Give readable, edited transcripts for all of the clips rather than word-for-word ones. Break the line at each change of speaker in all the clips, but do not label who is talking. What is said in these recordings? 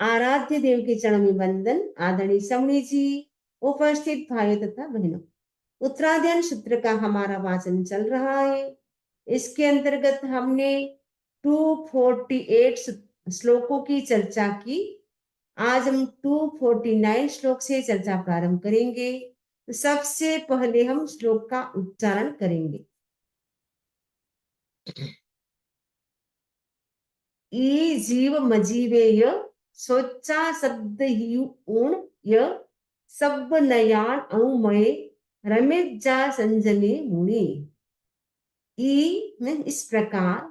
आराध्य देव के चरणों में वंदन। आदरणीय समणी जी, उपस्थित भाइयों तथा बहनों, उत्तराध्ययन सूत्र का हमारा वाचन चल रहा है। इसके अंतर्गत हमने 248 श्लोकों की चर्चा की। आज हम 249 श्लोक से चर्चा प्रारंभ करेंगे। तो सबसे पहले हम श्लोक का उच्चारण करेंगे। ई जीव मजीवेय सोचा शब्द ही ऊण य सब नयान अणुमय रमेश जा संजमे मुनि। ई में इस प्रकार,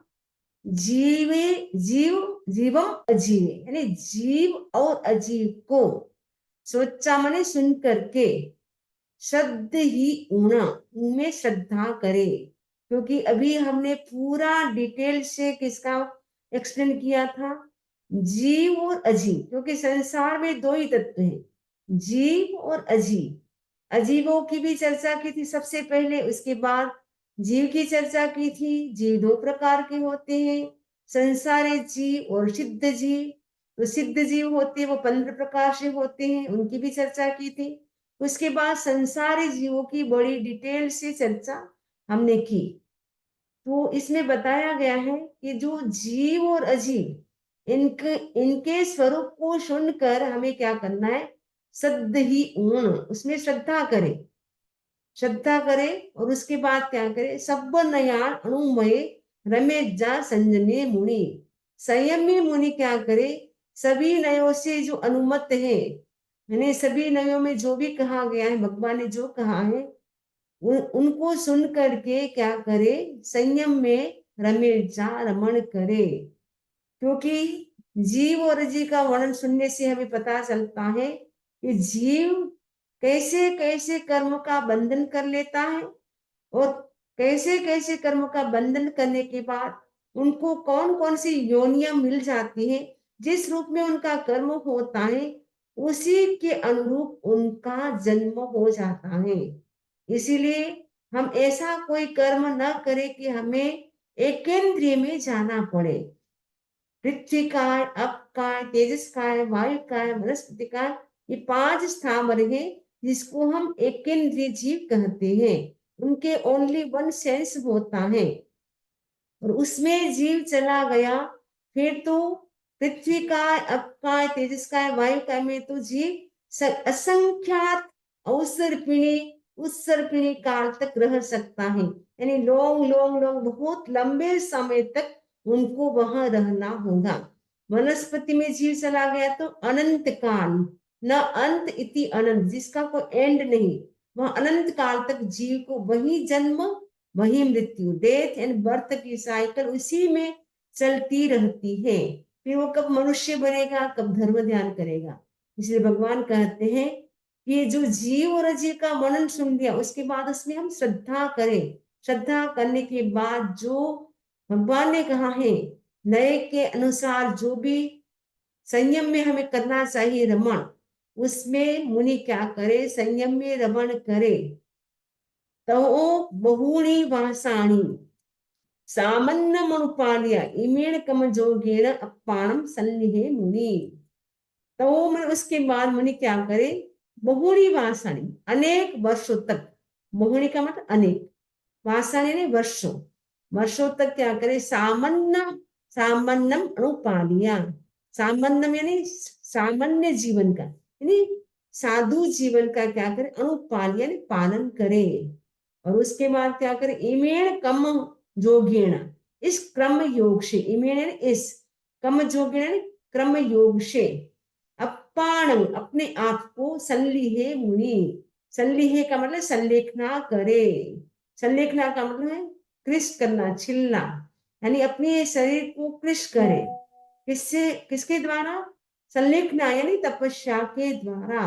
जीवे जीव जीवम अजीवे यानी जीव और अजीव को, सोचा माने सुन करके, शब्द ही ऊणा में श्रद्धा करे। क्योंकि अभी हमने पूरा डिटेल से किसका एक्सप्लेन किया था, जीव और अजीव। क्योंकि संसार में दो ही तत्व हैं, जीव और अजीव। अजीवों की भी चर्चा की थी सबसे पहले, उसके बाद जीव की चर्चा की थी। जीव दो प्रकार के होते हैं, संसारी जीव और सिद्ध जीव। तो सिद्ध जीव होते हैं वो 15 प्रकार से होते हैं, उनकी भी चर्चा की थी। उसके बाद संसारी जीवों की बड़ी डिटेल से चर्चा हमने की। तो इसमें बताया गया है कि जो जीव और अजीव, इनके स्वरूप को सुनकर हमें क्या करना है, सद्ध ही ऊण, उसमें श्रद्धा करे, श्रद्धा करे। और उसके बाद क्या करे, सब नयान अणुमय रमेश जा संयमी मुनि। संयमी मुनि क्या करे, सभी नयों से जो अनुमत है, यानी सभी नयों में जो भी कहा गया है, भगवान ने जो कहा है, उनको सुन करके क्या करे, संयम में रमेश जा, रमण करे। क्योंकि जीव और अजीव का वर्णन सुनने से हमें पता चलता है कि जीव कैसे कैसे कर्म का बंधन कर लेता है, और कैसे कैसे कर्म का बंधन करने के बाद उनको कौन कौन सी योनियां मिल जाती है। जिस रूप में उनका कर्म होता है उसी के अनुरूप उनका जन्म हो जाता है। इसीलिए हम ऐसा कोई कर्म न करें कि हमें एकेंद्रिय में जाना पड़े। पृथ्वी काय, अप काय, तेजस काय, वायु काय, वनस्पति काय, ये 5 स्थावर हैं जिसको हम एकेंद्रिय जीव कहते हैं। उनके ओनली वन सेंस होता है, और उसमें जीव चला गया फिर तो पृथ्वी का, अप का, तेजस का, वायु का में तो जीव असंख्यात अवसर्पिणी उत्सर्पिणी काल तक रह सकता है। यानी लॉन्ग लॉन्ग लॉन्ग बहुत लंबे समय तक उनको वहां रहना होगा। वनस्पति में जीव चला गया तो अनंत काल, न अंत इति अनंत, जिसका कोई एंड नहीं, वह अनंत काल तक जीव को वही जन्म वही मृत्यु, डेथ एंड बर्थ की साइकिल उसी में चलती रहती है। फिर वो कब मनुष्य बनेगा, कब धर्म ध्यान करेगा। इसलिए भगवान कहते हैं कि जो जीव और अजीव का वर्णन सुन लिया उसके बाद उसमें हम श्रद्धा करें। श्रद्धा करने के बाद जो भगवान ने कहा है, नए के अनुसार जो भी संयम में हमें करना चाहिए रमण, उसमें मुनि क्या करे, संयम में रमण करे। तो बहुणी वासाणी सामान्य मनुपालिया इमेण कम जोगेण अपाणम सन्निहे मुनि। तो मैं उसके बाद मुनि क्या करे, बहुणी वासाणी अनेक वर्षों तक, बहुणी का मतलब अनेक, वासाणी ने वर्षों, वर्षों तक क्या करे, सामान्य सामान्यम अनुपालिया, सामान्य यानी सामान्य जीवन का, यानी साधु जीवन का क्या करे, अनुपालिया यानी पालन करे। और उसके बाद क्या करे, इमेण कम जोगेण, इस क्रम योग से, इमेण इस, कम जोगेण क्रम योग से, अपाण अपने आप को, संलिहे मुनि, संलिहे का मतलब संलेखना करे, संलेखना का मतलब है कृष करना, छिलना, यानी अपने शरीर को कृष करे। किससे, किसके द्वारा, संलेखना यानी तपस्या के द्वारा।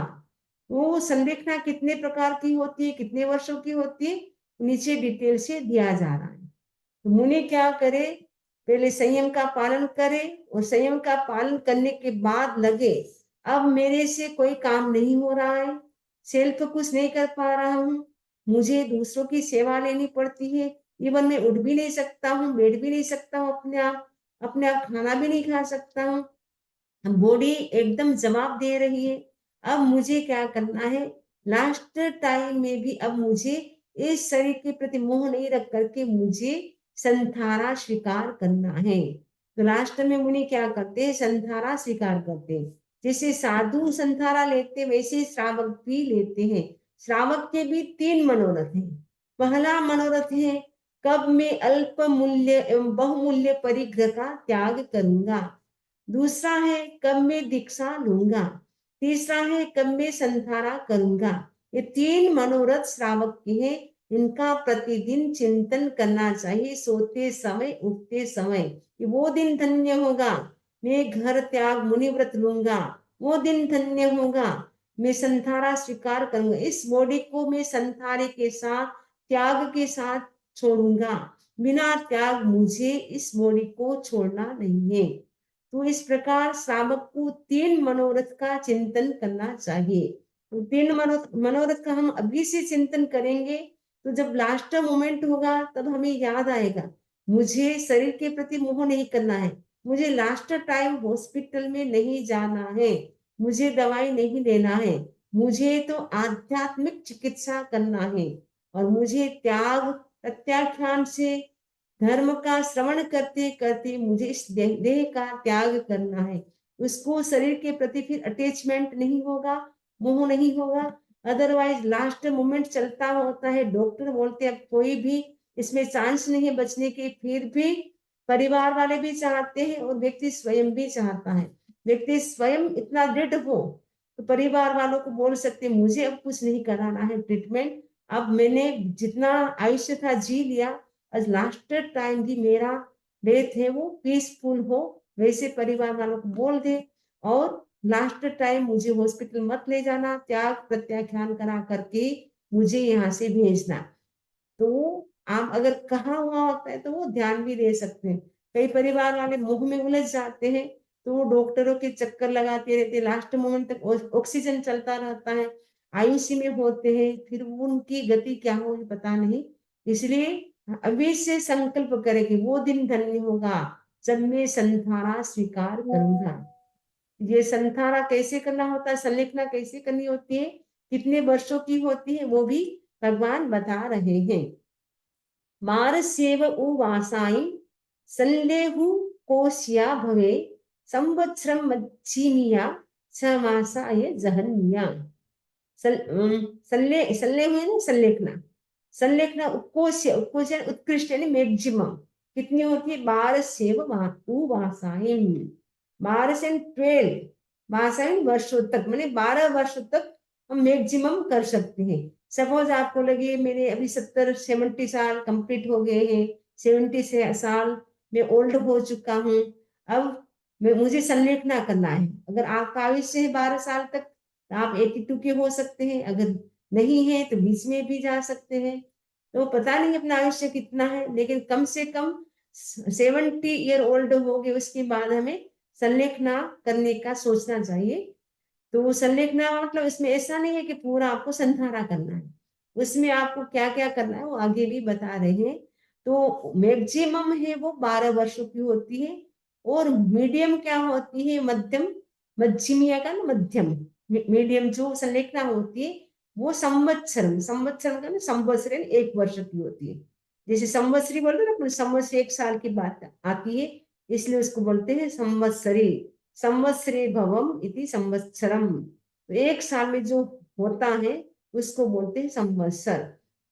वो संलेखना कितने प्रकार की होती है, कितने वर्षों की होती है, नीचे डिटेल से दिया जा रहा है। तो मुनि क्या करे, पहले संयम का पालन करे, और संयम का पालन करने के बाद लगे अब मेरे से कोई काम नहीं हो रहा है, सेल्फ कुछ नहीं कर पा रहा हूँ, मुझे दूसरों की सेवा लेनी पड़ती है, इवन मैं उठ भी नहीं सकता हूँ, बैठ भी नहीं सकता हूँ, अपने आप खाना भी नहीं खा सकता हूँ, बॉडी एकदम जवाब दे रही है। अब मुझे क्या करना है, लास्ट टाइम में भी अब मुझे इस शरीर के प्रति मोह नहीं रख करके मुझे संथारा स्वीकार करना है। तो लास्ट में मुनि क्या करते हैं, संथारा स्वीकार करते हैं। जैसे साधु संथारा लेते वैसे श्रावक भी लेते हैं। श्रावक के भी 3 मनोरथ हैं। पहला मनोरथ है, कब मैं अल्प मूल्य एवं बहुमूल्य परिग्रह का त्याग करूंगा। दूसरा है, कब मैं दीक्षा लूंगा। तीसरा है, कब मैं संधारा करूंगा। ये 3 मनोरथ श्रावक के हैं। इनका प्रतिदिन चिंतन करना चाहिए, सोते समय उठते समय कि वो दिन धन्य होगा, मैं घर त्याग मुनि व्रत लूंगा, वो दिन धन्य होगा, मैं संथारा स्वीकार करूंगा, इस बॉडी को मैं संथारे के साथ त्याग के साथ छोड़ूंगा, बिना त्याग मुझे इस बॉडी को छोड़ना नहीं है। तो इस प्रकार श्रावक को 3 मनोरथ का चिंतन करना चाहिए। तो 3 मनोरथ का हम अभी से चिंतन करेंगे, तो जब लास्ट मोमेंट होगा तब हमें याद आएगा, मुझे शरीर के प्रति मोह नहीं करना है, मुझे लास्ट टाइम हॉस्पिटल में नहीं जाना है, मुझे दवाई नहीं लेना है, मुझे तो आध्यात्मिक चिकित्सा करना है और मुझे त्याग प्रत्याख्यान से धर्म का श्रवण करते करते मुझे इस देह का त्याग करना है। उसको शरीर के प्रति फिर अटैचमेंट नहीं होगा, मोह नहीं होगा। अदरवाइज लास्ट मोमेंट चलता होता है, डॉक्टर बोलते हैं कोई भी इसमें चांस नहीं है बचने के, फिर भी परिवार वाले भी चाहते हैं और व्यक्ति स्वयं भी चाहता है। व्यक्ति स्वयं इतना दृढ़ हो तो परिवार वालों को बोल सकते मुझे अब कुछ नहीं कराना है ट्रीटमेंट, अब मैंने जितना आयुष्य था जी लिया, आज लास्ट टाइम भी मेरा डेथ है वो पीसफुल हो, वैसे परिवार वालों को बोल दे और लास्ट टाइम मुझे हॉस्पिटल मत ले जाना, त्याग प्रत्याख्यान करा करके मुझे यहाँ से भेजना। तो आप अगर कहा हुआ होता है तो वो ध्यान भी दे सकते हैं। कई परिवार वाले मुंह में उलझ जाते हैं तो वो डॉक्टरों के चक्कर लगाते रहते हैं, लास्ट मोमेंट तक ऑक्सीजन चलता रहता है, आईसीयू में होते हैं, फिर उनकी गति क्या होगी पता नहीं। इसलिए अभी से संकल्प करें कि वो दिन धन्य होगा जब मैं संथारा स्वीकार करूंगा। ये संथारा कैसे करना होता है, संलेखना कैसे करनी होती है, कितने वर्षों की होती है, वो भी भगवान बता रहे हैं। मारस्येव उवासायं संलेहु कोश्या भवे संवत्सरं मच्छिमिया समासाय जहन्या। संलेह हुए ना संलेखना, संलेखना उत्कोष्य, उत्कोष्य उत्कृष्ट यानी मैक्सिमम कितनी होती है, 12 से भाषाएं, 12 से 12 भाषाएं वर्षों तक, मैंने 12 वर्षों तक हम मैक्सिमम कर सकते हैं। सपोज आपको लगे मेरे अभी 70-70 साल कंप्लीट हो गए हैं, 70 से साल में ओल्ड हो चुका हूँ, अब मुझे संलेखना करना है। अगर आपका आयुष्य है 12 साल तक आप 82 के हो सकते हैं, अगर नहीं है तो बीच में भी जा सकते हैं। तो पता नहीं अपना आयुष्य कितना है, लेकिन कम से कम 70 ईयर ओल्ड हो गए उसके बाद हमें संलेखना करने का सोचना चाहिए। तो संलेखना मतलब इसमें ऐसा नहीं है कि पूरा आपको संधारा करना है, उसमें आपको क्या क्या करना है वो आगे भी बता रहे हैं। तो मैक्सिमम है वो 12 वर्षों की होती है और मीडियम क्या होती है, मध्यम, मध्यमिया का ना मध्यम, मीडियम जो संलेखना होती है वो संवत्सर, संवत्सर का ना संवत्सर 1 वर्ष की होती है। जैसे संवत्सरी बोलते हैं ना, संवत्सर 1 साल की बात आती है, इसलिए उसको बोलते हैं संवत्सरी। संवत्सरे भवम इति संवत्सरम, तो 1 साल में जो होता है उसको बोलते हैं संवत्सर।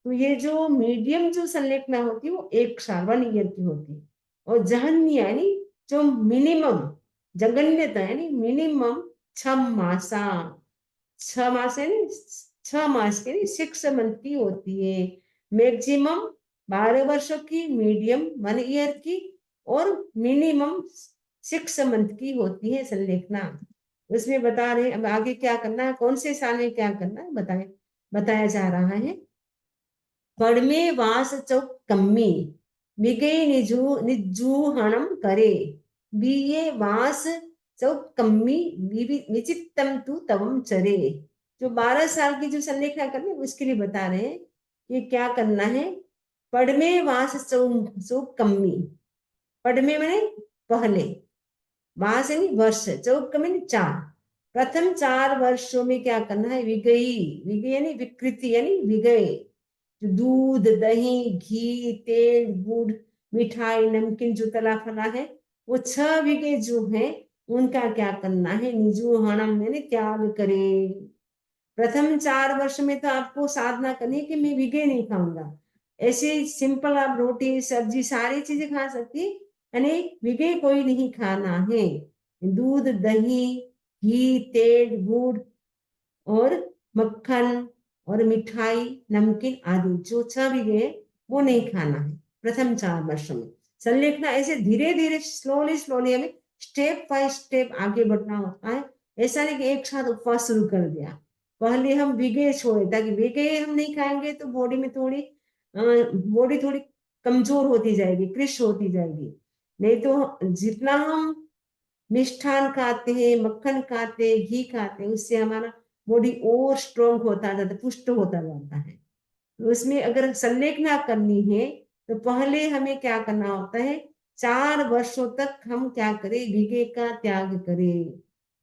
तो ये जो मीडियम जो संलेखना होती है वो 1 साल 1 ईयर की होती है। और जहन्य यानी जो मिनिमम, जगन्यता यानी मिनिमम 6 मासा, 6 मास यानी 6 मास के 6 मंथ की होती है। मैक्सिमम 12 वर्षों की, मीडियम 1 ईयर की और मिनिमम 6 मंथ की होती है संलेखना। उसमें बता रहे अब आगे क्या करना है, कौन से साल में क्या करना है बताया जा रहा है। पड़मे वास चौक कम्मी बिगे निजूहणम करे, बीए वास चौक कम्मी विचित्तम तु तवम चरे। जो 12 साल की जो संलेखना करनी उसके लिए बता रहे हैं कि क्या करना है। पड़मे वास चौक कम्मी, पड़मे मैंने पहले, मास यानी वर्ष, चौकम यानी चार। प्रथम 4 वर्षों में क्या करना है, विगई, विगई यानी विकृति यानी विगय, जो दूध, दही, घी, तेल, गुड़, मिठाई, नमकीन जो तला फला है, वो 6 विगय जो है उनका क्या करना है, निजू हणम यानी त्याग करे। प्रथम 4 वर्ष में तो आपको साधना करनी है कि मैं विगय नहीं खाऊंगा। ऐसे सिंपल आप रोटी सब्जी सारी चीजें खा सकती, यानी विगय कोई नहीं खाना है। दूध, दही, घी, तेल, गुड़ और मक्खन और मिठाई, नमकीन आदि जो 6 विगय वो नहीं खाना है प्रथम 4 वर्षों में। संलेखना ऐसे धीरे धीरे स्लोली स्लोली हमें स्टेप बाय स्टेप आगे बढ़ना होता है। ऐसा नहीं कि एक साथ उपवास शुरू कर दिया, पहले हम विगय छोड़े, ताकि विगय हम नहीं खाएंगे तो बॉडी में थोड़ी बॉडी थोड़ी कमजोर होती जाएगी, कृश होती जाएगी। नहीं तो जितना हम मिष्ठान खाते हैं, मक्खन खाते हैं, घी खाते हैं, उससे हमारा बॉडी और स्ट्रोंग होता जाता है, पुष्ट होता जाता है। तो उसमें अगर संलेखना करनी है तो पहले हमें क्या करना होता है, 4 वर्षों तक हम क्या करें, विवेक का त्याग करें।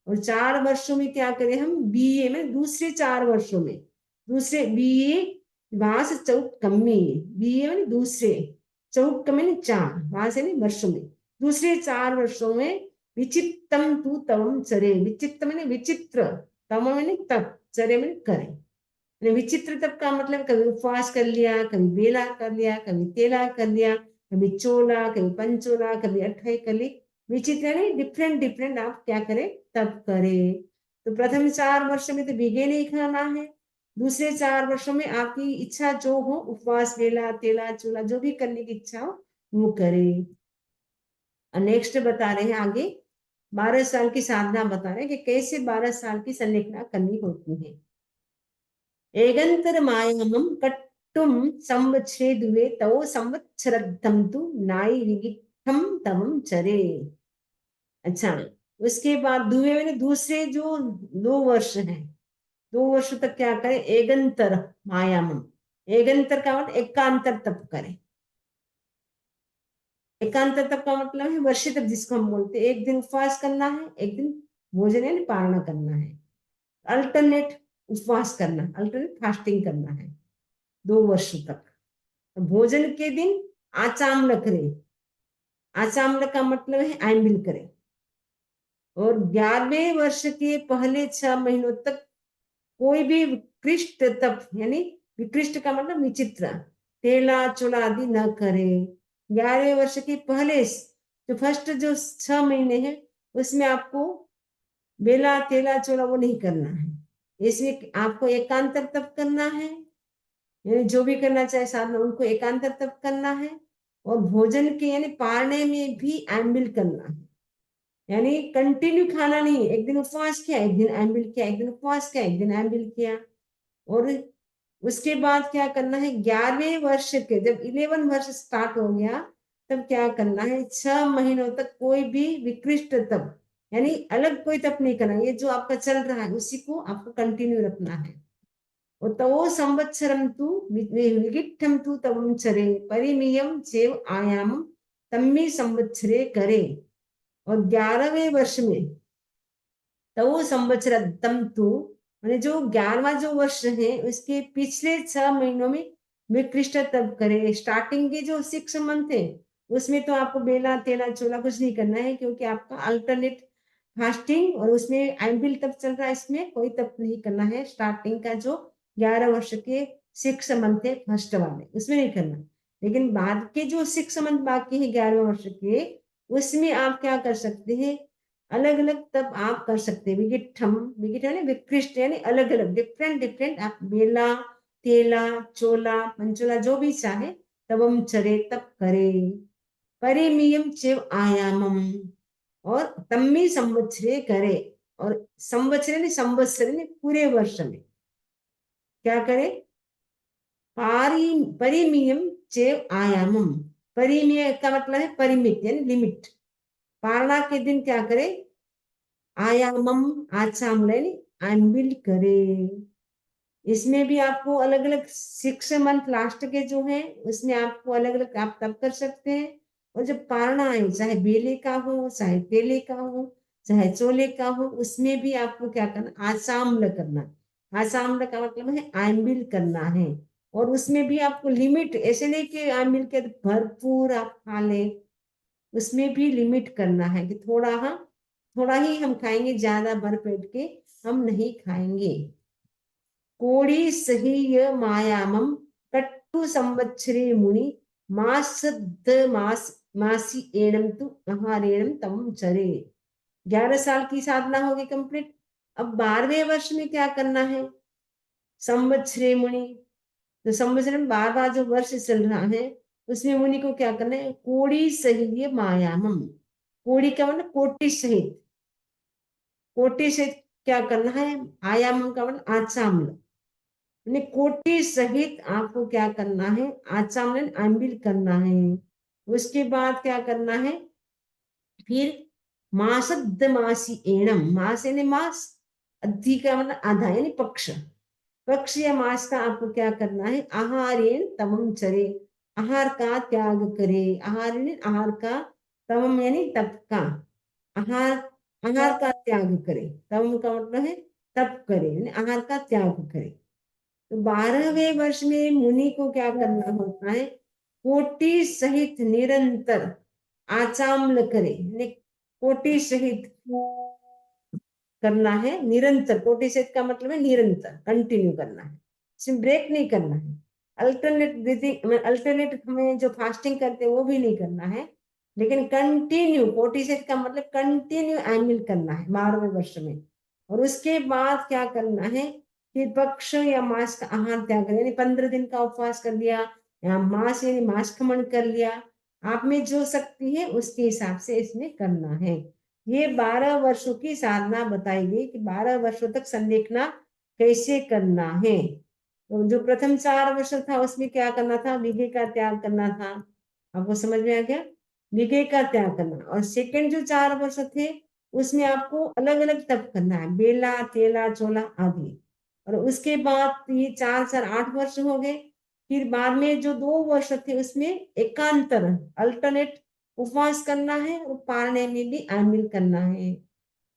और 4 वर्षों में क्या करें, हम बीए में दूसरे 4 वर्षों में, दूसरे बीए वहां से चौक कमी, बीए में दूसरे चौक कमी 4 वहां से नहीं वर्षों में, दूसरे 4 वर्षों में विचित्रम तू तवम चरे, विचित्र मैंने विचित्र, तम मैंने तप, चरे मैंने करे। विचित्र तप का मतलब कभी उपवास कर लिया, कभी बेला कर लिया, कभी तेला कर लिया, कभी चोला, कभी पंचोला, कभी अठाई कर ली। विचित्र नहीं, डिफरेंट डिफरेंट आप क्या करें, तप करें। तो प्रथम 4 वर्ष में तो भिगे नहीं खाना है, दूसरे 4 वर्षों में आपकी इच्छा जो हो, उपवास, बेला, तेला, चोला जो भी करने की इच्छा हो वो करे। नेक्स्ट बता रहे हैं आगे, 12 साल की साधना बता रहे हैं कि कैसे 12 साल की संलेखना करनी होती है। ఏగంతరమాయమం కట్టుం సంవత్సరేదువే तव संवत्सरद्धम तु नाई विगिठम तवम चरे। अच्छा, उसके बाद दुए में दूसरे जो 2 वर्ष हैं, 2 वर्ष तक क्या करें, एगंतर मायामम, एगंतर का मतलब एकांतर तप करें। एकांतर तप का मतलब है वर्ष तक, जिसको हम बोलते हैं एक दिन उपवास करना है, एक दिन भोजन यानी पारणा करना है, अल्टरनेट उपवास करना, अल्टरनेट फास्टिंग करना है 2 वर्ष तक। तो भोजन के दिन आचामल करें, आचामल का मतलब है आयम्बिल करें। और 11वें वर्ष के पहले 6 महीनों तक कोई भी विकृष्ट तप, यानी विकृष्ट का मतलब विचित्र, तेला चोला आदि न करे। 11वें वर्ष के पहले जो फर्स्ट जो 6 महीने हैं उसमें आपको बेला तेला चोला वो नहीं करना है। इसमें आपको एकांतर तप करना है, यानी जो भी करना चाहे साधना उनको एकांतर तप करना है। और भोजन के यानी पारने में भी एम्बिल करना है, यानी कंटिन्यू खाना नहीं, एक दिन उपवास किया, एक दिन एम्बिल किया, एक दिन उपवास किया, एक दिन एम्बिल किया। और उसके बाद क्या करना है, 11वें वर्ष के जब 11 वर्ष स्टार्ट हो गया तब क्या करना है, 6 महीनों तक कोई भी विकृष्ट तप, यानी अलग कोई तप नहीं करना, ये जो आपका चल रहा है उसी को आपको कंटिन्यू रखना है। तवो संवत्सरम तु विगिट्ठम तु तवम चरे, परिमियम चेव आयामम तम्मी संवत्सरे करे। और 11वें वर्ष में तवो संवत्सर तम तु, मैंने जो 11वां जो वर्ष है उसके पिछले 6 महीनों में विकृष्ट तप करे। स्टार्टिंग के जो 6 मंथ है उसमें तो आपको बेला तेला चोला कुछ नहीं करना है, क्योंकि आपका अल्टरनेट फास्टिंग और उसमें एम्पिल तप चल रहा है, इसमें कोई तप नहीं करना है। स्टार्टिंग का जो 11 वर्ष के 6 मंथ है फर्स्ट वाले उसमें नहीं करना, लेकिन बाद के जो 6 मंथ बाकी है 11 वर्ष के, उसमें आप क्या कर सकते हैं, अलग अलग तब आप कर सकते हैं। विगिठम, विगिठ यानी विकृष्ट यानी अलग अलग डिफरेंट डिफरेंट आप बेला तेला चोला पंचोला जो भी चाहे तब हम चरे तब करे। परिमियम चिव आयामम, और तम्मी संवत्सरे करे। और संवत्सरे ने संवत्सरे ने पूरे वर्ष में क्या करे, परिमियम चेव आयामम, परिमेय का मतलब है परिमित यानी लिमिट। पारणा के दिन क्या करे, आयामम आचाम यानी एम्बिल करे। इसमें भी आपको अलग अलग 6 मंथ लास्ट के जो है उसमें आपको अलग अलग आप तब कर सकते हैं। और जब पारना है, चाहे बेले का हो, चाहे केले का हो, चाहे चोले का हो, उसमें भी आपको क्या करना, आसाम्ल करना। आसाम्ल का मतलब है आम्बिल करना है। और उसमें भी आपको लिमिट, ऐसे नहीं कि आम्बिल के भरपूर आप खा ले, उसमें भी लिमिट करना है कि थोड़ा, हाँ थोड़ा ही हम खाएंगे, ज्यादा भर पेट के हम नहीं खाएंगे। कोड़ी सही मायामम कट्टु संवत्सरे मुनि मासी एणम तु आहारेणम तम चरे। 11 साल की साधना होगी कंप्लीट। अब 12वें वर्ष में क्या करना है, संवत्सरे मुनि, तो संवत्सर में 12वां जो वर्ष चल रहा है, उसमें मुनि को क्या करना है, कोड़ी सही मायामम। कोड़ी का मतलब कोटि सहित, कोटि सहित क्या करना है, आयामम का मतलब आचाम्ल, कोटि सहित आपको क्या करना है, आचामन आंबिल करना है। उसके बाद क्या करना है, फिर मासद मासी एणम, मास यानी मास, अद्धि का मतलब आधा यानी पक्ष, पक्ष या मास का आपको क्या करना है, आहारेण तमम चरे, आहार का त्याग करे। आहार यानी आहार का, तमम यानी तप का, आहार, आहार का त्याग करे, तमम का मतलब है तप करे, यानी आहार का त्याग करे। तो 12वें वर्ष में मुनि को क्या करना होता है, कोटि सहित निरंतर आचाम्ल करे, कोटि सहित करना है, निरंतर, कोटि सहित का मतलब है निरंतर, कंटिन्यू करना है, इसमें ब्रेक नहीं करना है। अल्टरनेट ब्रीथिंग, अल्टरनेट हमें जो फास्टिंग करते हैं वो भी नहीं करना है, लेकिन कंटिन्यू, कोटि सहित का मतलब कंटिन्यू आमिल करना है 12वें वर्ष में। और उसके बाद क्या करना है, कि पक्ष या मांस का आहार त्याग करें, यानी 15 दिन का उपवास कर लिया, या मांस यानी मांस खमन कर लिया, आप में जो शक्ति है उसके हिसाब से इसमें करना है। ये 12 वर्षों की साधना बताई गई कि 12 वर्षों तक संलेखना कैसे करना है। तो जो प्रथम 4 वर्ष था उसमें क्या करना था, विघे का त्याग करना था, आपको समझ में आ गया, विघे का त्याग करना। और सेकंड जो 4 वर्ष थे उसमें आपको अलग अलग तप करना है, बेला तेला चोला आदि। और उसके बाद ये 4 4 8 वर्ष हो गए। फिर बाद में जो 2 वर्ष थे उसमें एकांतर, अल्टरनेट उपवास करना है और पारने में भी आमिल करना है।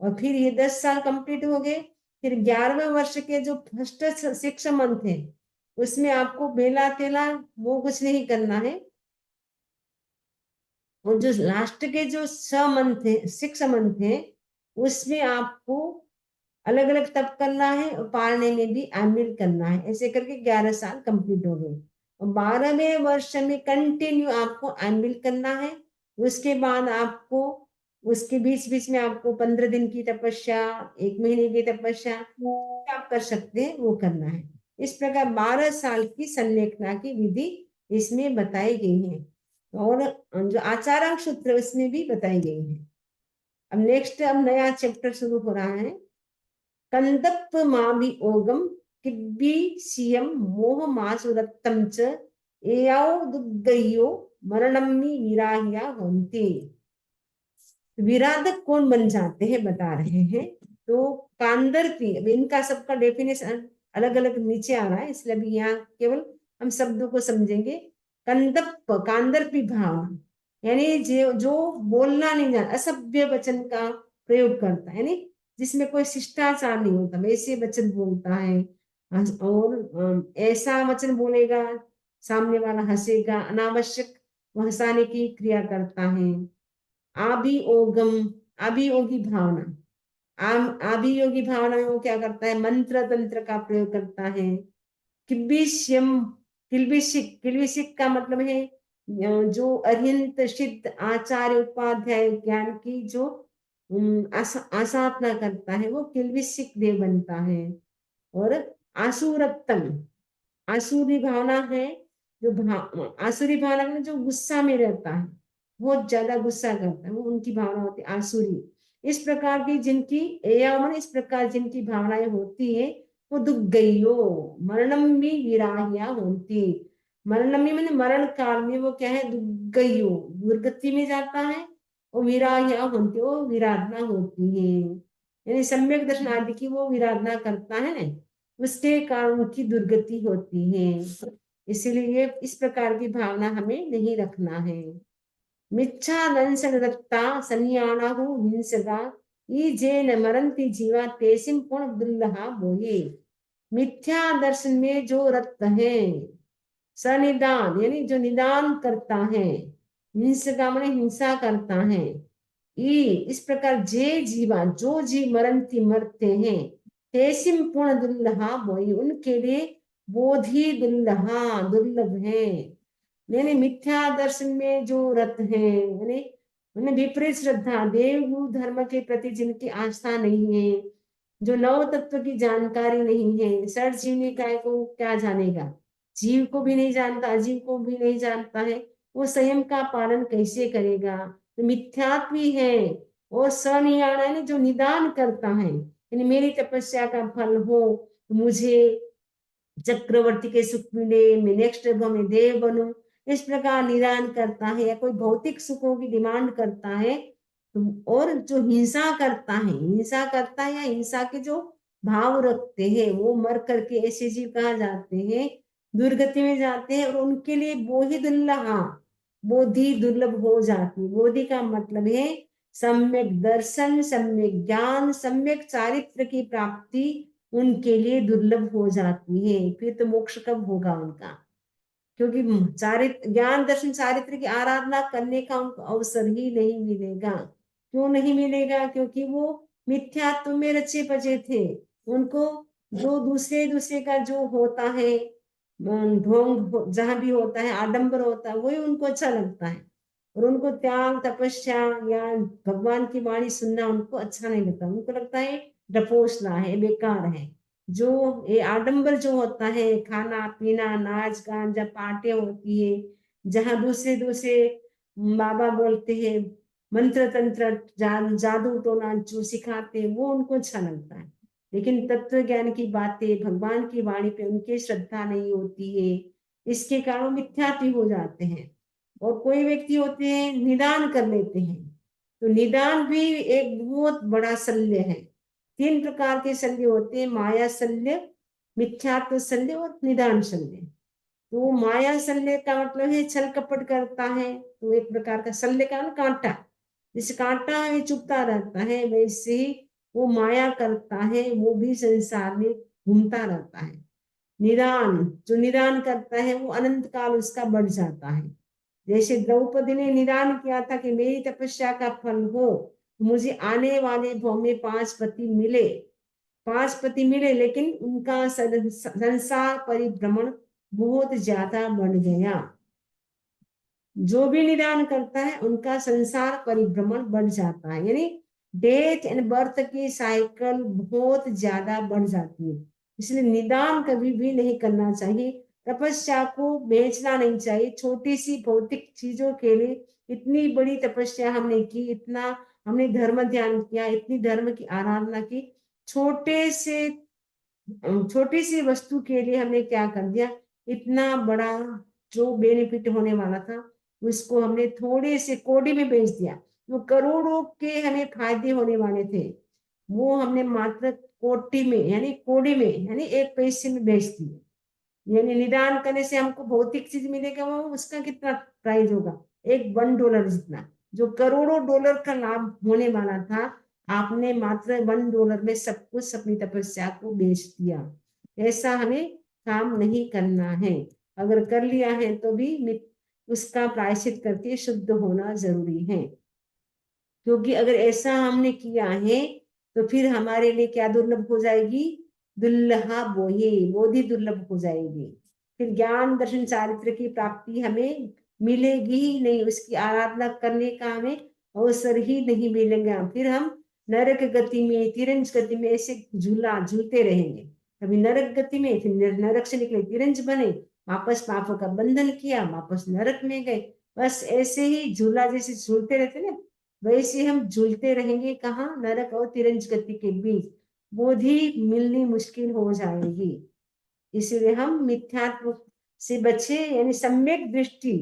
और फिर ये 10 साल कंप्लीट हो गए। फिर 11वें वर्ष के जो फर्स्ट 6 मंथ है उसमें आपको बेला तेला वो कुछ नहीं करना है। और जो लास्ट के जो 6 मंथ है, 6 मंथ है, उसमें आपको अलग अलग तप करना है और पारने में भी आमिल करना है। ऐसे करके 11 साल कंप्लीट हो गए। और 12वें वर्ष में कंटिन्यू आपको आमिल करना है। उसके बाद आपको, उसके बीच बीच में आपको 15 दिन की तपस्या, 1 महीने की तपस्या आप कर सकते हैं, वो करना है। इस प्रकार 12 साल की संलेखना की विधि इसमें बताई गई है। और जो आचारांक सूत्र उसमें भी बताई गई है। अब नेक्स्ट, अब नया चैप्टर शुरू हो रहा है, कंदप्प माभि ओगम किब्बी सियम मोह मासुरत्तम च एयाओ दुग्गयो मरणम्मि विराह्या होन्ति। विराधक कौन बन जाते हैं बता रहे हैं। तो कांदर्पी, अब इनका सबका डेफिनेशन अलग अलग नीचे आ रहा है, इसलिए अभी यहाँ केवल हम शब्दों को समझेंगे। कंदप्प, कांदर्पी भाव, यानी जो बोलना नहीं जाना, असभ्य वचन का प्रयोग करता है, यानी जिसमें कोई शिष्टाचार नहीं होता, वैसे वचन बोलता है। और ऐसा वचन बोलेगा सामने वाला हंसेगा, अनावश्यक वो हंसाने की क्रिया करता है। आभियोगम, अभियोगी भावना, आभियोगी भावना में वो क्या करता है, मंत्र तंत्र का प्रयोग करता है। किल्बिष्यम, किल्बिशिक, किल्बिशिक का मतलब है जो अत्यंत सिद्ध आचार्य उपाध्याय ज्ञान की जो आसाधना करता है वो किल्बिशिक देव बनता है। और आसुरत्तम, आसुरी भावना है, जो आसुरी भावना में जो गुस्सा में रहता है, बहुत ज्यादा गुस्सा करता है, वो उनकी भावना होती है आसुरी। इस प्रकार की जिनकी एवं इस प्रकार जिनकी भावनाएं होती है वो दुग्गयो मरणम्मी विराहिया होती। मरणम्मी मैंने मरण काल में वो क्या है, दुग्गयो दुर्गति में जाता है, और विराहिया होती, वो विराधना होती है, यानी सम्यक दर्शन आदि की वो विराधना करता है ना, उसके कारण उनकी दुर्गति होती है। इसीलिए इस प्रकार की भावना हमें नहीं रखना है। मिच्छा दंशन दत्ता संयाणाहु हिंसका ई जेन मरंती जीवा तेसिम पुण दुल्लहा बोए। मिथ्या दर्शन में जो रत है, सनिदान यानी जो निदान करता है, हिंसका माने हिंसा करता है, ई इस प्रकार जे जीवा जो जीव मरंती मरते हैं, तेसिम पुण दुल्लहा बोई उनके लिए बोधि दुल्लहा दुर्लभ है। यानी मिथ्या दर्शन में जो रत है, यानी विपरीत श्रद्धा, देव धर्म के प्रति जिनकी आस्था नहीं है, जो नव तत्व की जानकारी नहीं है, सर जीवनी काय को क्या जानेगा, जीव को भी नहीं जानता, अजीव को भी नहीं जानता है, वो संयम का पालन कैसे करेगा। तो मिथ्यात्वी है। और सनियाणा ने जो निदान करता है, यानी मेरी तपस्या का फल हो, मुझे चक्रवर्ती के सुख मिले, मैं नेक्स्ट में देव बनूं, इस प्रकार निदान करता है, या कोई भौतिक सुखों की डिमांड करता है। और जो हिंसा करता है, हिंसा करता है या हिंसा के जो भाव रखते हैं, वो मर करके ऐसे जीव कहा जाते हैं, दुर्गति में जाते हैं। और उनके लिए बोधि दुर्लभ, बोधि दुर्लभ हो जाती। बोधि का मतलब है सम्यक दर्शन, सम्यक ज्ञान, सम्यक चारित्र की प्राप्ति उनके लिए दुर्लभ हो जाती है। फिर तो मोक्ष कब होगा उनका, क्योंकि चारित्र ज्ञान दर्शन चारित्र की आराधना करने का उनको अवसर ही नहीं मिलेगा। क्यों नहीं मिलेगा? क्योंकि वो मिथ्यात्व में रचे बचे थे। उनको जो दूसरे दूसरे का जो होता है, ढोंग जहां भी होता है, आडंबर होता है, वही उनको अच्छा लगता है। और उनको त्याग तपस्या या भगवान की वाणी सुनना उनको अच्छा नहीं लगता। उनको लगता है डपोसला है, बेकार है। जो ये आडंबर जो होता है, खाना पीना, नाच गान, जब पार्टियां होती है, जहां दूसरे दूसरे बाबा बोलते हैं, मंत्र तंत्र जादू टोना जो सिखाते, वो उनको अच्छा लगता है। लेकिन तत्व ज्ञान की बातें, भगवान की वाणी पे उनकी श्रद्धा नहीं होती है, इसके कारण मिथ्यात्व हो जाते हैं। और कोई व्यक्ति होते हैं निदान कर लेते हैं, तो निदान भी एक बहुत बड़ा शल्य है। 3 प्रकार के शल्य होते हैं, माया शल्य, मिथ्यात्व शल्य और निदान शल्य। तो माया शल्य का मतलब है छल कपट करता है, तो एक प्रकार का शल्य का मतलब कांटा, जिस कांटा हमें चुभता रहता है, वैसे ही वो माया करता है, वो भी संसार में घूमता रहता है। निदान, जो निदान करता है वो अनंत काल उसका बढ़ जाता है। जैसे द्रौपदी ने निदान किया था कि मेरी तपस्या का फल हो, मुझे आने वाले भव में 5 पति मिले, 5 पति मिले, लेकिन उनका संसार परिभ्रमण बहुत ज्यादा बढ़ गया। जो भी निदान करता है उनका संसार परिभ्रमण बढ़ जाता है, यानी डेथ एंड बर्थ की साइकिल बहुत ज्यादा बढ़ जाती है। इसलिए निदान कभी भी नहीं करना चाहिए, तपस्या को बेचना नहीं चाहिए। छोटी सी भौतिक चीजों के लिए इतनी बड़ी तपस्या हमने की, इतना हमने धर्म ध्यान किया, इतनी धर्म की आराधना की, छोटे से छोटी सी वस्तु के लिए हमने क्या कर दिया, इतना बड़ा जो बेनिफिट होने वाला था उसको हमने थोड़े से कोड़ी में बेच दिया। जो करोड़ों के हमें फायदे होने वाले थे, वो हमने मात्र कोटी में यानी कोड़ी में यानी 1 पैसे में बेच दिए। यानी निदान करने से हमको भौतिक चीज मिलेगा, वो उसका कितना प्राइस होगा, एक $1 जितना। जो करोड़ों डॉलर का लाभ होने वाला था, आपने मात्र $1 में सब कुछ अपनी तपस्या को बेच दिया। ऐसा हमें काम नहीं करना है। अगर कर लिया है तो भी उसका प्रायश्चित करके शुद्ध होना जरूरी है। क्योंकि अगर ऐसा हमने किया है तो फिर हमारे लिए क्या दुर्लभ हो जाएगी, दुल्लहा बोहे, बोधि दुर्लभ हो जाएगी। फिर ज्ञान दर्शन चारित्र की प्राप्ति हमें मिलेगी ही नहीं, उसकी आराधना करने का हमें अवसर ही नहीं मिलेगा। फिर हम नरक गति में, तिरंज गति में ऐसे झूलते रहेंगे। कभी नरक गति में, फिर नरक से निकले तिरंज बने, वापस पापों का बंधन किया, वापस नरक में गए। बस ऐसे ही झूला जैसे झूलते रहते ना, वैसे हम झूलते रहेंगे, कहाँ, नरक और तिरंज गति के बीच। बोधि मिलनी मुश्किल हो जाएगी। इसलिए हम मिथ्यात्व से बचे, यानी सम्यक दृष्टि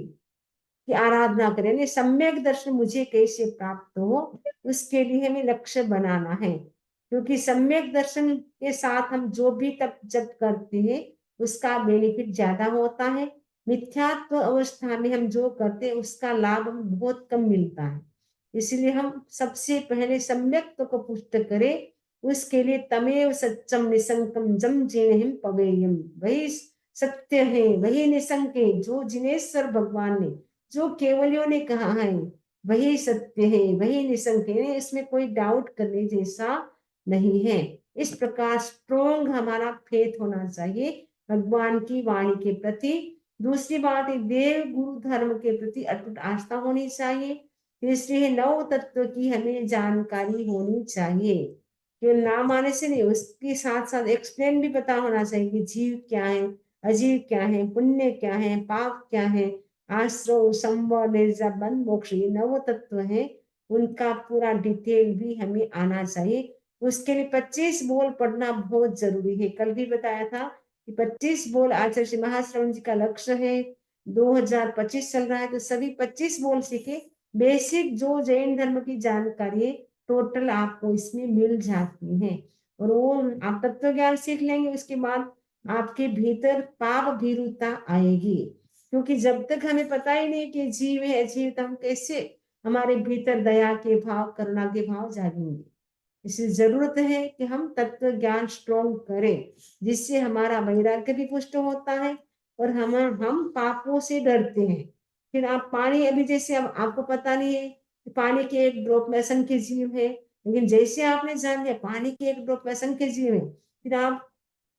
की आराधना करें, यानी सम्यक दर्शन मुझे कैसे प्राप्त हो, उसके लिए हमें लक्ष्य बनाना है। क्योंकि सम्यक दर्शन के साथ हम जो भी तप जप करते हैं उसका बेनिफिट ज्यादा होता है। मिथ्यात्व अवस्था में हम जो करते हैं उसका लाभ हमें बहुत कम मिलता है। इसलिए हम सबसे पहले सम्यक्त्व को पुष्ट करें, उसके लिए तमेव सत्यम निसंकम जम जिनेहिम पवेयम, वही सत्य है, वही निसंक है, जो जिनेश्वर भगवान ने, जो केवलियों ने कहा है, वही सत्य है, वही निसंक है, इसमें कोई डाउट करने जैसा नहीं है। इस प्रकार स्ट्रोंग हमारा फेथ होना चाहिए भगवान की वाणी के प्रति। दूसरी बात है देव गुरु धर्म के प्रति अटूट आस्था होनी चाहिए। तीसरी है नव तत्व की हमें जानकारी होनी चाहिए, केवल नाम आने से नहीं, उसके साथ साथ एक्सप्लेन भी पता होना चाहिए कि जीव क्या है, अजीव क्या है, पुण्य क्या है, पाप क्या है, आश्रव संवर निर्जा बंध मोक्ष, ये नव तत्व है, उनका पूरा डिटेल भी हमें आना चाहिए। उसके लिए 25 बोल पढ़ना बहुत जरूरी है। कल भी बताया था कि 25 बोल आचार्य श्री महाश्रवण जी का लक्ष्य है। 2025 चल रहा है तो सभी 25 बोल सीखे। बेसिक जो जैन धर्म की जानकारी टोटल आपको इसमें मिल जाती है, और वो आप तत्व ज्ञान सीख लेंगे, उसके बाद आपके भीतर पाप भीरुता आएगी। क्योंकि जब तक हमें पता ही नहीं कि जीव है अजीव, तो हम कैसे हमारे भीतर दया के भाव, करुणा के भाव जागेंगे। इसलिए जरूरत है कि हम तत्व ज्ञान स्ट्रॉन्ग करें, जिससे हमारा वैराग्य भी पुष्ट होता है और हम पापों से डरते हैं। फिर आप पानी, अभी जैसे अब आपको पता नहीं है कि पानी के एक ड्रॉप में असंख्य जीव है, लेकिन जैसे आपने जान लिया पानी के एक ड्रॉप में असंख्य जीव है, फिर आप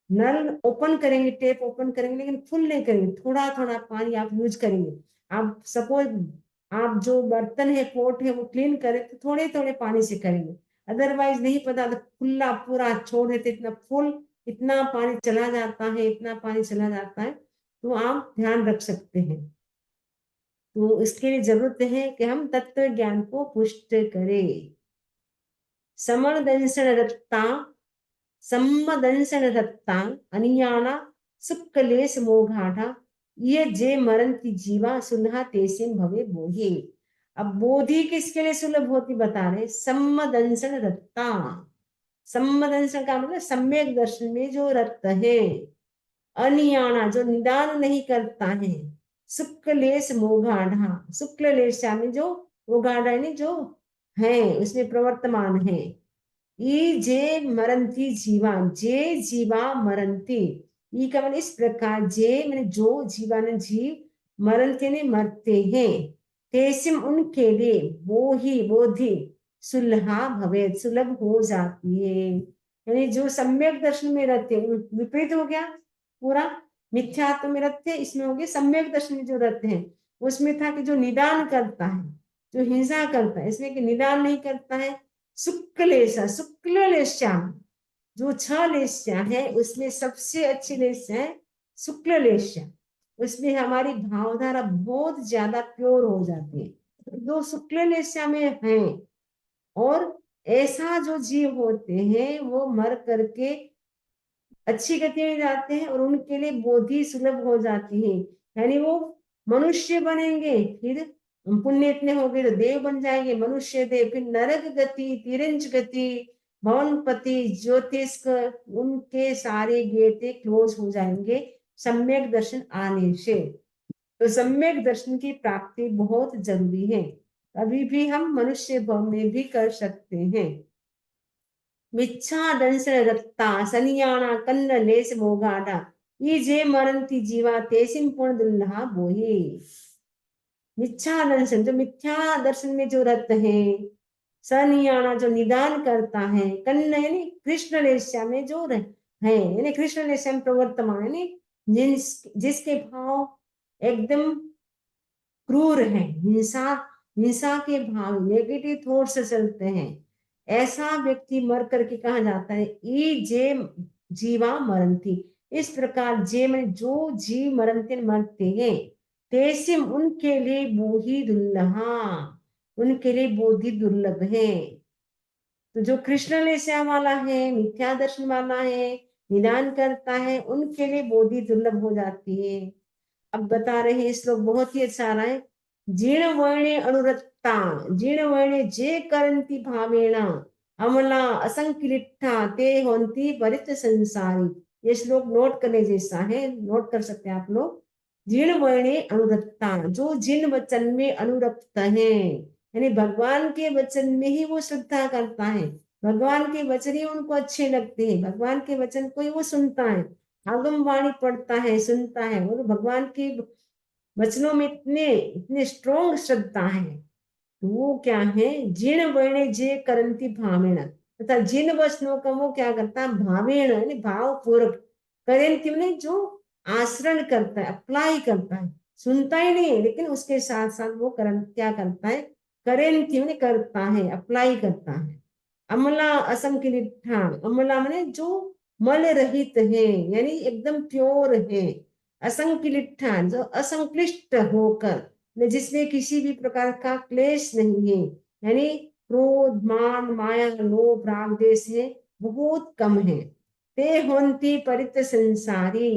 नल ओपन करेंगे, टेप ओपन करेंगे, लेकिन फुल नहीं करेंगे, थोड़ा थोड़ा पानी आप यूज करेंगे। आप सपोज आप जो बर्तन है, पोट है, वो क्लीन करें तो थोड़े थोड़े पानी से करेंगे, अदरवाइज नहीं पता तो खुला पूरा छोड़ देते, इतना फुल, इतना पानी चला जाता है, इतना पानी चला जाता है। तो आप ध्यान रख सकते हैं। तो इसके लिए जरूरत है कि हम तत्व ज्ञान को पुष्ट करें। समदंशन रक्ता सम्मदंशन रक्ता अनियाना सुक्कलेश मोघाढ़ा, ये जे मरंती जीवा सुलहा तेसिन भवे बोधि। अब बोधि किसके लिए सुलभ होती बता रहे, सम्मदंशन रक्ता। सम्मदंशन का मतलब सम्यक दर्शन में जो रक्त है, अनियाना जो निदान नहीं करता है, शुक्लेश मोघाढ़ा, शुक्लेश में जो मोघाढ़ा यानी जो है उसमें प्रवर्तमान है। ई जे मरंती जीवा, जे जीवा मरंती, ई का मतलब इस प्रकार, जे मैंने जो, जीवान जीव, मरंती ने मरते हैं, तेसिम उनके लिए, वो ही बोधि सुलहा भवे, सुलभ हो जाती है। यानी जो सम्यक दर्शन में रहते हैं, विपरीत हो गया पूरा, मिथ्यात्व में रहते हैं, इसमें हो गया सम्यक दर्शन में जो रहते हैं। उसमें था कि जो निदान करता है, जो हिंसा करता है, इसमें कि निदान नहीं करता है। शुक्लेशा, शुक्ल लेश्याम, जो 6 लेश्या है उसमें सबसे अच्छी लेश्या है शुक्ल लेश्या। उसमें हमारी भावधारा बहुत ज्यादा प्योर हो जाती है, जो शुक्ल लेश्या में है। और ऐसा जो जीव होते हैं वो मर करके अच्छी गति में जाते हैं, और उनके लिए बोधि सुलभ हो जाती है। यानी वो मनुष्य बनेंगे, फिर पुण्य इतने हो गए तो देव बन जाएंगे, मनुष्य देव, फिर नरक गति, तिरंज गति, भवनपति, ज्योतिष, उनके सारे गेटे क्लोज हो जाएंगे सम्यक दर्शन आने से। तो सम्यक दर्शन की प्राप्ति बहुत जरूरी है, अभी भी हम मनुष्य भव में भी कर सकते हैं। मिच्छा दंशन रक्ता सनियाना कन्न लेस मोगाडा, ये जे मरंती जीवा तेसिम पूर्ण दुल्हा बोहे। मिथ्या दर्शन, जो मिथ्या दर्शन में जो रत है, सनियाना जो निदान करता है, कन्न यानी कृष्ण लेस्या में जो है, यानी कृष्ण लेस्या में प्रवर्तमान, यानी जिसके भाव एकदम क्रूर है, हिंसा, हिंसा के भाव, नेगेटिव थॉट से चलते हैं, ऐसा व्यक्ति मर करके कहा जाता है ई जे जीवा मरंती। इस प्रकार जे में जो जीव मरंते मरते हैं, तेसिम उनके लिए बोधि दुर्लहा, उनके लिए बोधि दुर्लभ है। तो जो कृष्ण लेस्या वाला है, मिथ्या दर्शन वाला है, निदान करता है, उनके लिए बोधि दुर्लभ हो जाती है। अब बता रहे हैं श्लोक बहुत ही अच्छा आ रहा है। जीर्ण वर्णे अनुरक्ता, जीर्ण वर्णे जे करंती भावेण, अमला असंकिलिठा ते होंती परित संसारी। ये श्लोक नोट करने जैसा है, नोट कर सकते हैं आप लोग। जीर्ण वर्णे अनुरक्ता, जो जिन वचन में अनुरक्त है, यानी भगवान के वचन में ही वो श्रद्धा करता है, भगवान के वचन ही उनको अच्छे लगते हैं, भगवान के वचन को ही वो सुनता है, आगम वाणी पढ़ता है, सुनता है, और भगवान के वचनों में इतने इतने स्ट्रोंग श्रद्धा है। तो वो क्या है, जिन वर्णे जे करंती भावेण, तथा जिन वचनों का वो क्या करता है, भावेण यानी भाव पूर्वक, करंती ने जो आचरण करता है, अप्लाई करता है, सुनता ही नहीं है लेकिन उसके साथ साथ वो क्या करता है, करेंती ने करता है, अप्लाई करता है। अमला असम के लिठा, अमला मैंने जो मल रहित है, यानी एकदम प्योर है, असंक्लिष्ट जो असंक्लिष्ट होकर, जिसमें किसी भी प्रकार का क्लेश नहीं है, यानी क्रोध मान माया लोभ राग देश है बहुत कम है। ते होंती परित संसारी,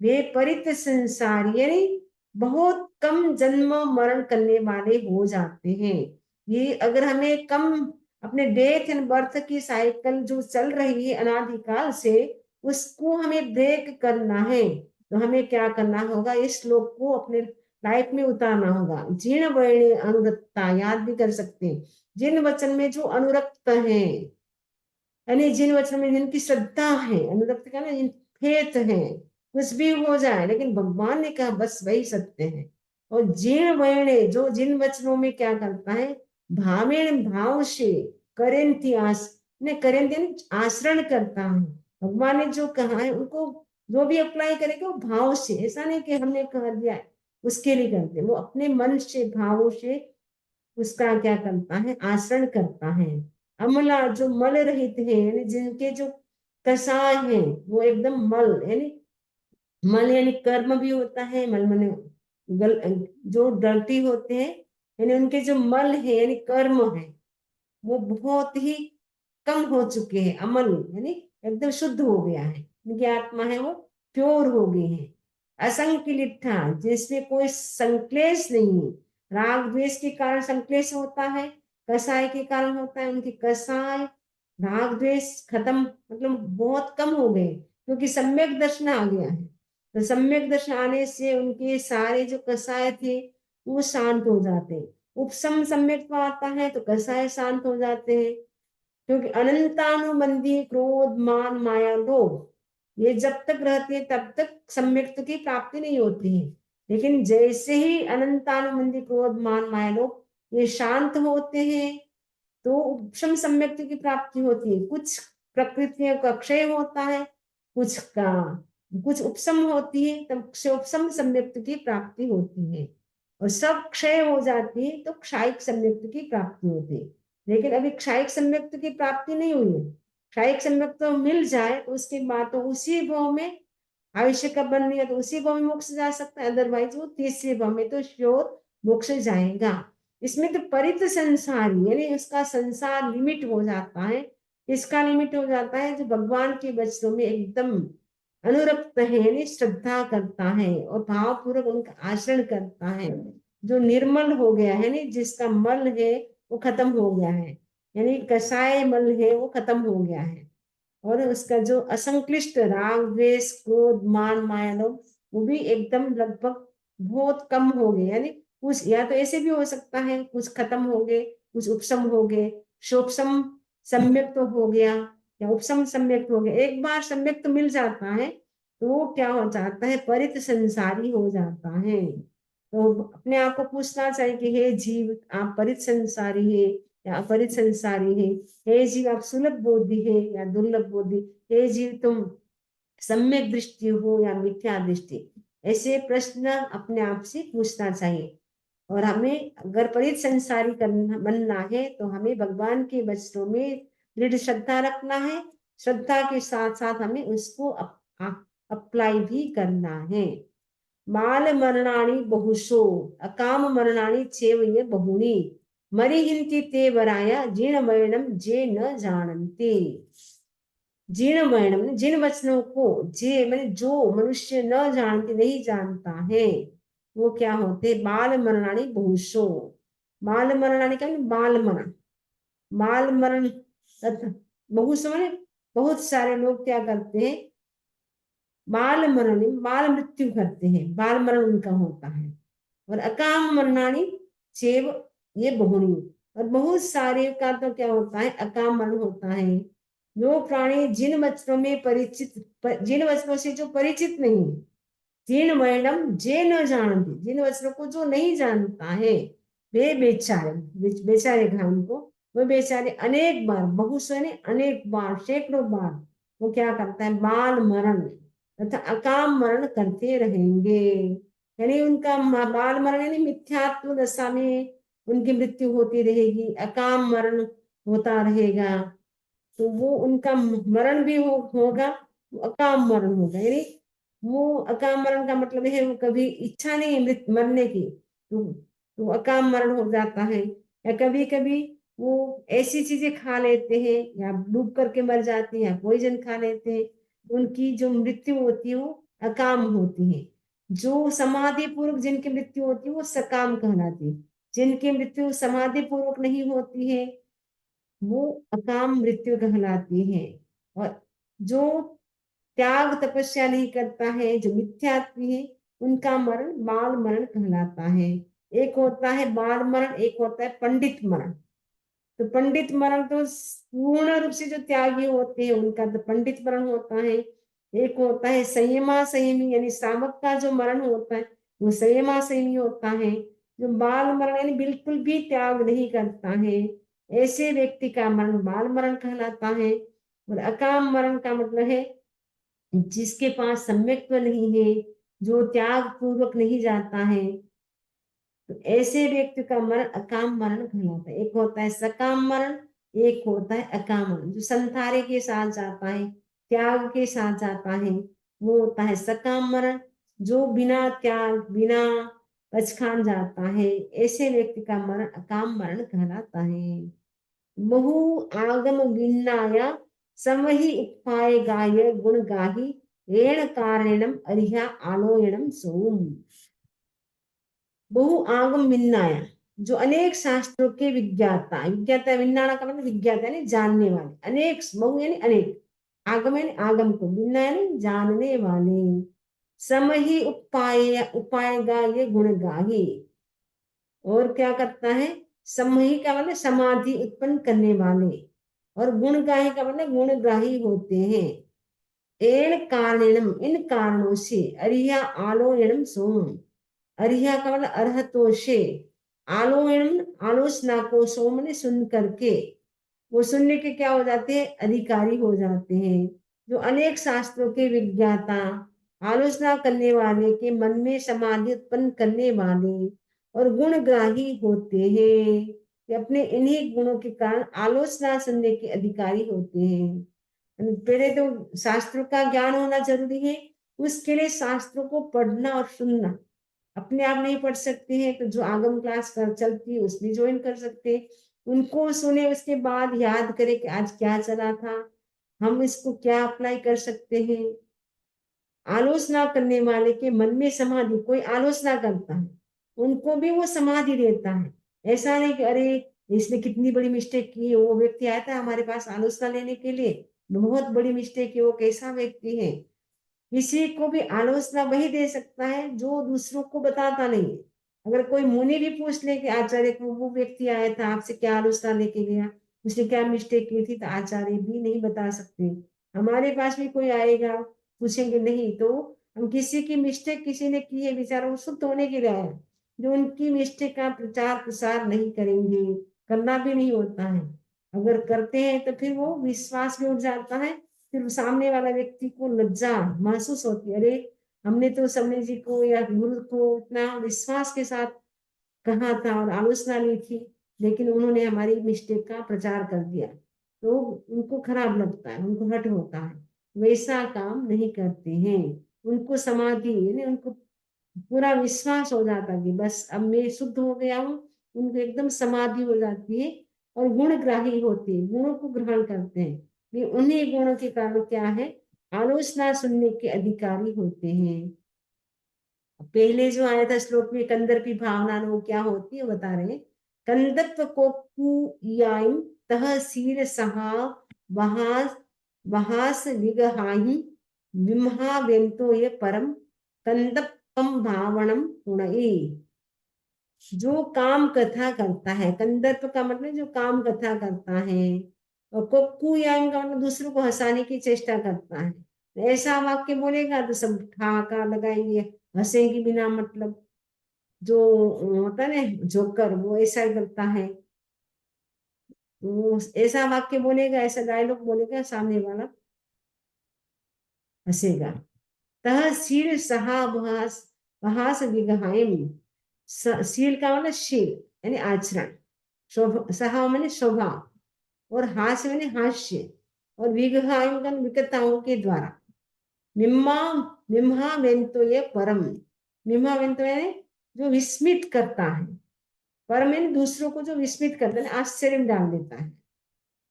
वे परित संसारी यानी बहुत कम जन्म मरण करने वाले हो जाते हैं। ये अगर हमें कम अपने डेथ एंड बर्थ की साइकिल जो चल रही है अनादिकाल से, उसको हमें ब्रेक करना है, तो हमें क्या करना होगा, इस श्लोक को अपने लाइफ में उतारना होगा। जीर्ण वर्णे अनुरक्ता, याद भी कर सकते हैं, जिन वचन में जो अनुरक्त है, यानी जिन वचन में जिनकी श्रद्धा है, अनुरक्त का ना, फेथ है, कुछ भी हो जाए लेकिन भगवान ने कहा बस वही सत्य है। और जीर्ण वर्णे जो जिन वचनों में क्या करता है, भावेण भाव से, करेंती आस ने करेंती आचरण करता है, भगवान ने जो कहा है उनको जो भी अप्लाई करेगा वो भाव से, ऐसा नहीं कि हमने कह दिया है उसके लिए करते, वो अपने मन से भावों से उसका क्या करता है, आचरण करता है। अमला जो मल रहित है, यानी जिनके जो कसाय है वो एकदम मल, यानी मल यानी कर्म भी होता है, मल मन जो डर्टी होते हैं, यानी उनके जो मल है यानी कर्म है वो बहुत ही कम हो चुके हैं, अमल यानी एकदम शुद्ध हो गया है, उनकी आत्मा है वो प्योर हो गई है। असंक्लिष्ठा, जिसमें कोई संक्लेश नहीं है, राग द्वेष के कारण संक्लेश होता है, कसाय के कारण होता है, उनकी कसाय राग द्वेष खत्म, मतलब बहुत कम हो गए, क्योंकि सम्यक दर्शन आ गया है। तो सम्यक दर्शन आने से उनके सारे जो कसाय थे वो शांत हो जाते हैं, उपशम सम्यक आता है तो कसाय शांत हो जाते हैं। क्योंकि अनंतानुबंधी क्रोध मान माया लोभ ये जब तक रहती है तब तक सम्यक्त की प्राप्ति नहीं होती है, लेकिन जैसे ही अनंतानुबंधी क्रोध मान माया लोभ ये शांत होते हैं तो उपशम सम्यक्त की प्राप्ति होती है। कुछ प्रकृतियों का क्षय होता है, कुछ उपशम होती है, तब उपशम सम्यक्त की प्राप्ति होती है, और सब क्षय हो जाती है तो क्षायिक सम्यक्त की प्राप्ति होती है। लेकिन अभी क्षायिक सम्यक्त की प्राप्ति नहीं हुई है, क्षायिक सम्यक्त तो मिल जाए तो उसके बाद तो उसी भाव में आयुष्य का बन लिया तो उसी भाव में मोक्ष जा सकता है, अदरवाइज वो तीसरे भाव में तो श्योर मोक्ष जाएगा। इसमें तो परित संसार यानी उसका संसार लिमिट हो जाता है, इसका लिमिट हो जाता है जो भगवान के वचनों में एकदम अनुरक्त है, यानी श्रद्धा करता है और भावपूर्वक उनका आचरण करता है, जो निर्मल हो गया है, यानी जिसका मल है वो खत्म हो गया है, यानी कसाय मल है वो खत्म हो गया है, और उसका जो असंक्लिष्ट राग द्वेष क्रोध मान माया लोभ वो भी एकदम लगभग बहुत कम हो गए, यानी कुछ या तो ऐसे भी हो सकता है कुछ खत्म हो गए, कुछ उपशम हो गए, शोपशम सम्यक तो हो गया या उपशम सम्यक हो गया। एक बार सम्यक तो मिल जाता है तो वो क्या हो जाता है, परित संसारी हो जाता है। तो अपने आप को पूछना चाहिए कि हे जीव आप परित संसारी है या अपरित संसारी है, हे जीव आप सुलभ बोधि है या दुर्लभ बोधि, हे जीव तुम सम्यक दृष्टि हो या मिथ्या दृष्टि, ऐसे प्रश्न अपने आप से पूछना चाहिए। और हमें अगर परित संसारी करना बनना है तो हमें भगवान के वचनों में दृढ़ श्रद्धा रखना है, श्रद्धा के साथ साथ हमें उसको अप्लाई भी करना है। माल मरणानि बहुशो अकाम मरणानि चेव ये बहुनी, मरिहिन्ति ते वराया जीर्ण मरणम जे न जानन्ति। जीर्ण मरणम जिन वचनों को, जे मैंने जो मनुष्य न जानते नहीं जानता है वो क्या होते, बाल मरणानि बहुशो, माल मरणानि का बाल मरण, माल मरण बहुत समय बहुत सारे लोग क्या करते हैं, बाल मरण, बाल मृत्यु करते हैं, बाल मरण उनका होता है। और अकाम मरणानी चेव, ये बहुणी। और बहुत सारे का तो क्या होता है, अकाम मरण होता है। जो प्राणी जिन वचनों में परिचित, जिन वचनों से जो परिचित नहीं, जिन वर्णम जे न जानते, जिन वचनों को जो नहीं जानता है, वे बेचारे, बेचारे घाम को, वो बेचारे अनेक बार, बहुसने अनेक बार, सैकड़ों बार वो क्या करता है, बाल मरण तथा अकाम मरण करते रहेंगे। यानी उनका बाल मरण यानी मिथ्यात्व दशा में उनकी मृत्यु होती रहेगी, अकाम मरण होता रहेगा। तो वो उनका मरण भी होगा, अकाम मरण होगा। यानी वो अकाम मरण का मतलब है वो कभी इच्छा नहीं है मृत मरने की, तो अकाम मरण हो जाता है। या कभी कभी वो ऐसी चीजें खा लेते हैं या डूब करके मर जाते हैं या पॉइजन खा लेते हैं, उनकी जो मृत्यु होती है वो अकाम होती है। जो समाधि पूर्वक जिनकी मृत्यु होती है वो सकाम कहलाती है। जिनकी मृत्यु समाधि पूर्वक नहीं होती है वो अकाम मृत्यु कहलाती है। और जो त्याग तपस्या नहीं करता है, जो मिथ्यात्वी है, उनका मरण बाल मरण कहलाता है। एक होता है बाल मरण, एक होता है पंडित मरण। तो पंडित मरण तो पूर्ण रूप से जो त्यागी होते हैं उनका तो पंडित मरण होता है। एक होता है संयमा संयमी, यानी शामक का जो मरण होता है वो संयमा संयमी होता है। जो बाल मरण यानी बिल्कुल भी त्याग नहीं करता है, ऐसे व्यक्ति का मरण बाल मरण कहलाता है। और अकाम मरण का मतलब है जिसके पास सम्यक्त्व नहीं है, जो त्याग पूर्वक नहीं जाता है, तो ऐसे व्यक्ति का मरण अकाम मरण कहलाता है। एक होता है सकाम मरण, एक होता है अकाम मरण। जो संसारे के साथ जाता है, त्याग के साथ जाता है, वो होता है सकाम मरण। जो बिना त्याग बिना पचखान जाता है, ऐसे व्यक्ति का मरण अकाम मरण कहलाता है। बहु आगम गिन्नाया समहि उपाय गाय गुण गाही रेण कारणम अरिहा आलोयनम सोम। बहु आगम विन्नाया, जो अनेक शास्त्रों के विज्ञाता, विज्ञाता विन्नाना का मतलब विज्ञाता यानी जानने वाले, अनेक बहु यानी अनेक, आगम यानी आगम को, विन्ना यानी जानने वाले। सम ही उपाय उपाय गा ये गुण गाही, और क्या करता है, समही का मतलब समाधि उत्पन्न करने वाले, और गुणग्राही का मतलब गुणग्राही होते हैं। एण कारणम, इन कारणों से, अरिया आलोयनम सोम, अरिया का मतलब अर्हतो से, आलोयनम आलोचना को, सोम ने सुन करके, वो सुनने के क्या हो जाते हैं, अधिकारी हो जाते हैं। जो अनेक शास्त्रों के विज्ञाता, आलोचना करने वाले के मन में समाधि उत्पन्न करने वाले और गुणग्राही होते हैं, कि अपने इन्हीं गुणों के कारण आलोचना सुनने के अधिकारी होते हैं। पहले तो शास्त्रों का ज्ञान होना जरूरी है, उसके लिए शास्त्रों को पढ़ना और सुनना। अपने आप नहीं पढ़ सकते हैं तो जो आगम क्लास कर चलती है उसमें ज्वाइन कर सकते हैं। उनको सुने, उसके बाद याद करें कि आज क्या चला था, हम इसको क्या अप्लाई कर सकते हैं। आलोचना करने वाले के मन में समाधि, कोई आलोचना करता है उनको भी वो समाधि देता है। ऐसा नहीं कि अरे इसने कितनी बड़ी मिस्टेक की है, वो व्यक्ति आया था हमारे पास आलोचना लेने के लिए, बहुत बड़ी मिस्टेक है, वो कैसा व्यक्ति है। किसी को भी आलोचना वही दे सकता है जो दूसरों को बताता नहीं है। अगर कोई मुनि भी पूछ ले कि आचार्य को वो व्यक्ति आया था आपसे क्या आलोचना लेके गया, उसने क्या मिस्टेक की थी, तो आचार्य भी नहीं बता सकते। हमारे पास भी कोई आएगा, पूछेंगे नहीं, तो हम किसी की मिस्टेक किसी ने की है, बेचारा वो शुद्ध होने के लिए आया, जो उनकी मिस्टेक का प्रचार प्रसार नहीं करेंगे, करना भी नहीं होता है। अगर करते हैं तो फिर वो विश्वास भी उठ जाता है, फिर सामने वाला व्यक्ति को लज्जा महसूस होती है, अरे हमने तो समय जी को या गुरु को इतना विश्वास के साथ कहा था और आलोचना ली थी, लेकिन उन्होंने हमारी मिस्टेक का प्रचार कर दिया, तो उनको खराब लगता है, उनको हट होता है। वैसा काम नहीं करते हैं। उनको समाधि यानी उनको पूरा विश्वास हो जाता है कि बस अब मैं शुद्ध हो गया हूँ, उनको एकदम समाधि हो जाती है। और गुणग्राही होते हैं, गुणों को ग्रहण करते हैं, ये उन्हीं गुणों के कारण क्या है, आलोचना सुनने के अधिकारी होते हैं। पहले जो आया था श्लोक में कंदर्पी भावना, वो क्या होती है बता रहे हैं, कंदत्व कोकुयायम तह सीर सहा वहास वहास विगहाहि विमहाव्यंतो ये परम कंदप्पम भावनम पुणई। जो काम कथा करता है, कंदर्प का मतलब जो काम कथा करता है, और कोक्कू यांग का मतलब दूसरों को हंसाने की चेष्टा करता है। ऐसा वाक्य बोलेगा तो सब ठहाका लगाएंगे, हंसेंगे बिना मतलब। जो होता है ना जोकर, वो ऐसा ही करता है। वो ऐसा वाक्य बोलेगा, ऐसा डायलॉग बोलेगा, सामने वाला हंसेगा। तहसील सहाभास बहास विगहायम। शील का मतलब शील यानी आचरण, सहा माने स्वभाव, और हास्य माने हास्य, और विगहायम का विकताओं के द्वारा। मिम्मा मिम्हा वेंतो ये परम। मिम्हा वेंतो यानी जो विस्मित करता है, परम यानी दूसरों को जो विस्मित करता है, आश्चर्य में डाल देता है।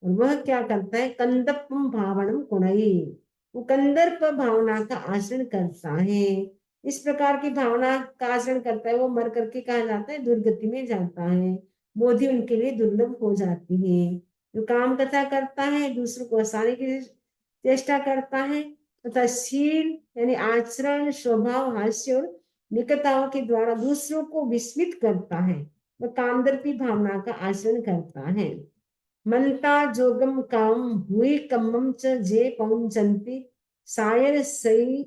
और वह क्या करता है, कंदपम भावनम कुणई, वो कंदर्प भावना का आचरण करता है। इस प्रकार की भावना का आचरण करता है, वो मर करके कहा जाता है दुर्गति में जाता है। बोधि उनके लिए दुर्लभ हो जाती है। जो काम कथा करता है, दूसरों को हंसाने की चेष्टा करता है, तथा शील यानी आचरण, स्वभाव, हास्य और निकटताओं के द्वारा दूसरों को विस्मित करता है, वह कामदर्पी भावना का आचरण करता है। मंता जोगम काम हुई कम्मम च जे पहुंचंती सायर सई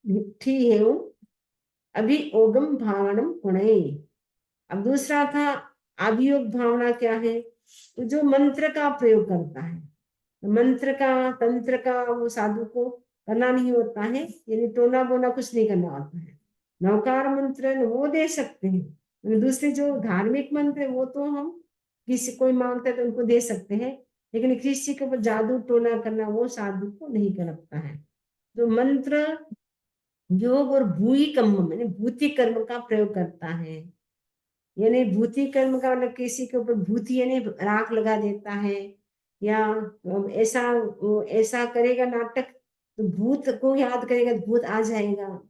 मिठी है अभी ओगम भावनम पुणे। अब दूसरा था अभियोग भावना क्या है, तो जो मंत्र का प्रयोग करता है, मंत्र का तंत्र का वो साधु को करना नहीं होता है, यानी टोना बोना कुछ नहीं करना होता है। नवकार मंत्र वो दे सकते हैं, दूसरे जो धार्मिक मंत्र है वो तो हम किसी कोई मांगता है तो उनको दे सकते हैं, लेकिन किसी के ऊपर जादू टोना करना वो साधु को नहीं कर सकता है। जो मंत्र योग और भूई कर्म यानी भूति कर्म का प्रयोग करता है, यानी भूति कर्म का मतलब किसी के ऊपर भूति यानी राख लगा देता है, या ऐसा ऐसा करेगा नाटक तो भूत को याद करेगा तो भूत आ जाएगा।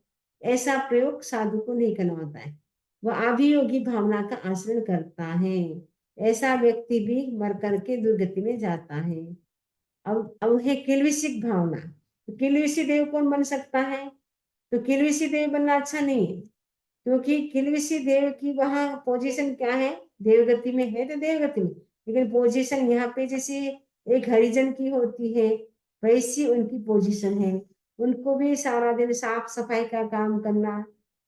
ऐसा प्रयोग साधु को नहीं करना होता है, वह अभियोगी भावना का आचरण करता है। ऐसा व्यक्ति भी मर करके दुर्गति में जाता है। अब है किल्विषिक भावना। तो किल्विषी देव कौन बन सकता है, तो किल्विषी देव बनना अच्छा नहीं है, क्योंकि किल्विषी देव की वहां पोजीशन क्या है, देवगति में है तो देवगति में, लेकिन पोजीशन यहाँ पे जैसे एक हरिजन की होती है वैसी उनकी पोजीशन है। उनको भी सारा दिन साफ सफाई का काम करना,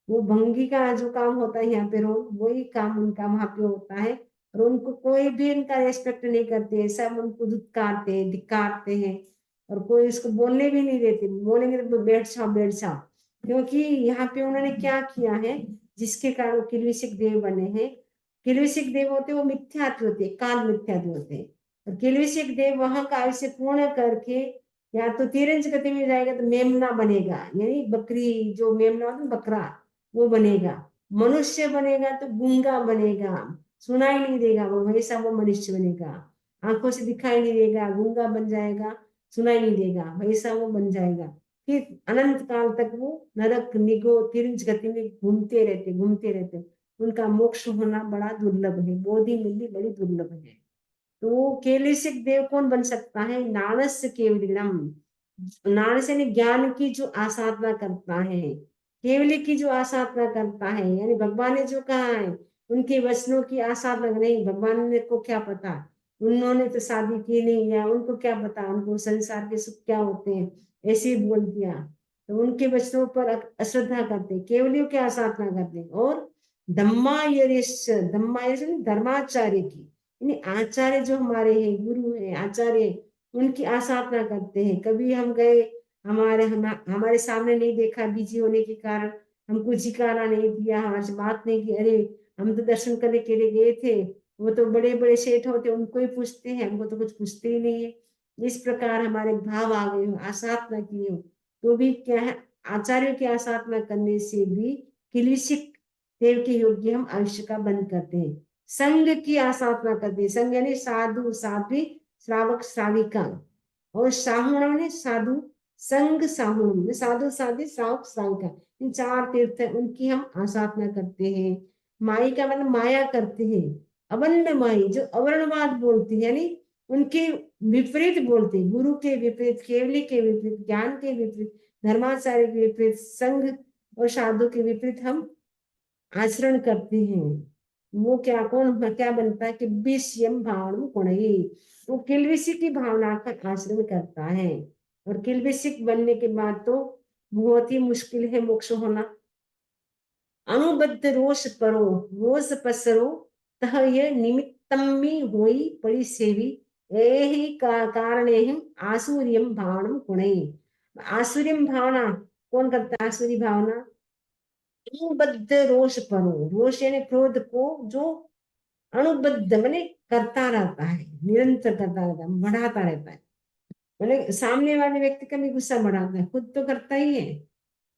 वो भंगी का जो काम होता है यहाँ पे रोज वही काम उनका वहां पे होता है। और उनको कोई भी उनका रेस्पेक्ट नहीं करते, सब उनको धुतकारते हैं, धिक्कारते हैं, और कोई उसको बोलने भी नहीं देते, बोलेंगे तो बैठ जाओ बैठ जाओ। क्योंकि यहाँ पे उन्होंने क्या किया है, जिसके कारण वो किल्विषिक देव बने हैं। किल्विषिक देव होते वो मिथ्यात्व होते, काल मिथ्यात्व होते। और किल्विषिक देव वहां का आयुष्य पूर्ण करके या तो तिरंज गति में जाएगा तो मेमना बनेगा, यानी बकरी जो मेमना होता है बकरा, वो बनेगा। मनुष्य बनेगा तो गूंगा बनेगा, सुनाई नहीं देगा, वो वैसा वो मनुष्य बनेगा। आंखों से दिखाई नहीं देगा, गूंगा बन जाएगा, सुनाई नहीं देगा, वैसा वो बन जाएगा। फिर अनंत काल तक वो नरक निगो तिरंज गति में घूमते रहते। उनका मोक्ष होना बड़ा दुर्लभ है, बोधि मिलनी बड़ी दुर्लभ है। तो केलिसिक देव कौन बन सकता है, नाणस्य केवलिनम। नाणस यानी ज्ञान की जो आसाधना करता है, केवली की जो आसाधना करता है, यानी भगवान ने जो कहा है उनके वचनों की आसाधना नहीं। भगवान ने को क्या पता, उन्होंने तो शादी की नहीं, या उनको क्या पता उनको संसार के सुख क्या होते हैं, ऐसे ही बोल दिया। तो उनके वचनों पर अश्रद्धा करते, केवलियों की आसाधना करते। और धर्माचार्य की, यानी आचार्य जो हमारे हैं, गुरु है, आचार्य, उनकी आसाधना करते हैं। कभी हम गए, हमारे सामने नहीं देखा, बिजी होने के कारण हमको जिकारा नहीं दिया, हमारे से बात नहीं की, अरे हम तो दर्शन करने के लिए गए थे, वो तो बड़े बड़े सेठ होते उनको ही पूछते हैं, हमको तो कुछ पूछते ही नहीं है। इस प्रकार हमारे भाव आ गए हो, आसाधना की हो, तो भी क्या है, आचार्यों की आसाधना करने से भी किलिशिक देव के योग्य हम आयुष्य का बंद करते हैं। संघ की आसाधना करते हैं, संघ यानी साधु साध्वी श्रावक श्राविका, और साहुण ने साधु संग साहुण, साधु साध्वी श्रावक श्राविका, इन चार तीर्थ है, उनकी हम आसाधना करते हैं। माई का मतलब माया करते हैं। अवर्ण माई जो अवर्णवाद बोलती है, यानी उनके विपरीत बोलते, गुरु के विपरीत, केवली के विपरीत, ज्ञान के विपरीत, धर्माचार्य के विपरीत, संघ और साधु के विपरीत हम आचरण करते हैं, वो क्या बनता है कि विषयम भावना गुणई, वो किलविषी की भावना का आचरण करता है। और किलविषी बनने के बाद तो बहुत ही मुश्किल है मोक्ष होना। अनुबद्ध रोष परो, रोष पसरो, तह ये निमित्तम्मी होई पड़ी सेवी, एहि कारणे हम आसुर्यम भावनम गुणई। आसुर्यम भावना कौन करता है? आसुरी भावना अनुबद्ध रोष परो, रोष यानी क्रोध को जो अनुबद्ध माने करता रहता है, निरंतर करता रहता है, बढ़ाता रहता है। माने सामने वाले व्यक्ति का भी गुस्सा बढ़ाता है, खुद तो करता ही है,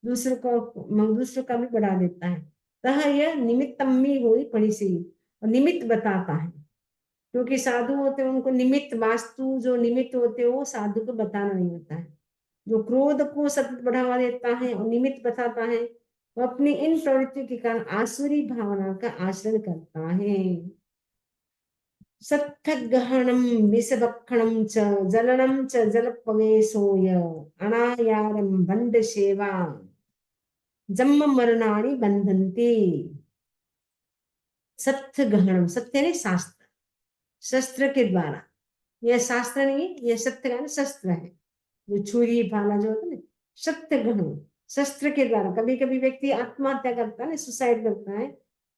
दूसरों का भी बढ़ा देता है। तह यह निमित्तम्मी हुई पड़ी सी, और निमित्त बताता है, क्योंकि साधु होते हैं उनको निमित्त, वास्तु जो निमित्त होते हैं वो साधु को बताना नहीं होता है। जो क्रोध को सतत बढ़ावा देता है और निमित्त बताता है, वो अपनी इन प्रवृत्तियों के कारण आसुरी भावना का आचरण करता है। सत्थगहनम विषभक्षणम च जलनम च जलपवेशोय अनायारम बंड सेवा जन्म मरणानि बंधन्ति। सत्य गहनम, सत्य ने शास्त्र, शस्त्र के द्वारा, यह शास्त्र नहीं, यह सत्य का शस्त्र है, जो छुरी भाला जो होता है ना, सत्य गहन, शस्त्र के द्वारा। कभी कभी व्यक्ति आत्महत्या करता है, सुसाइड करता है,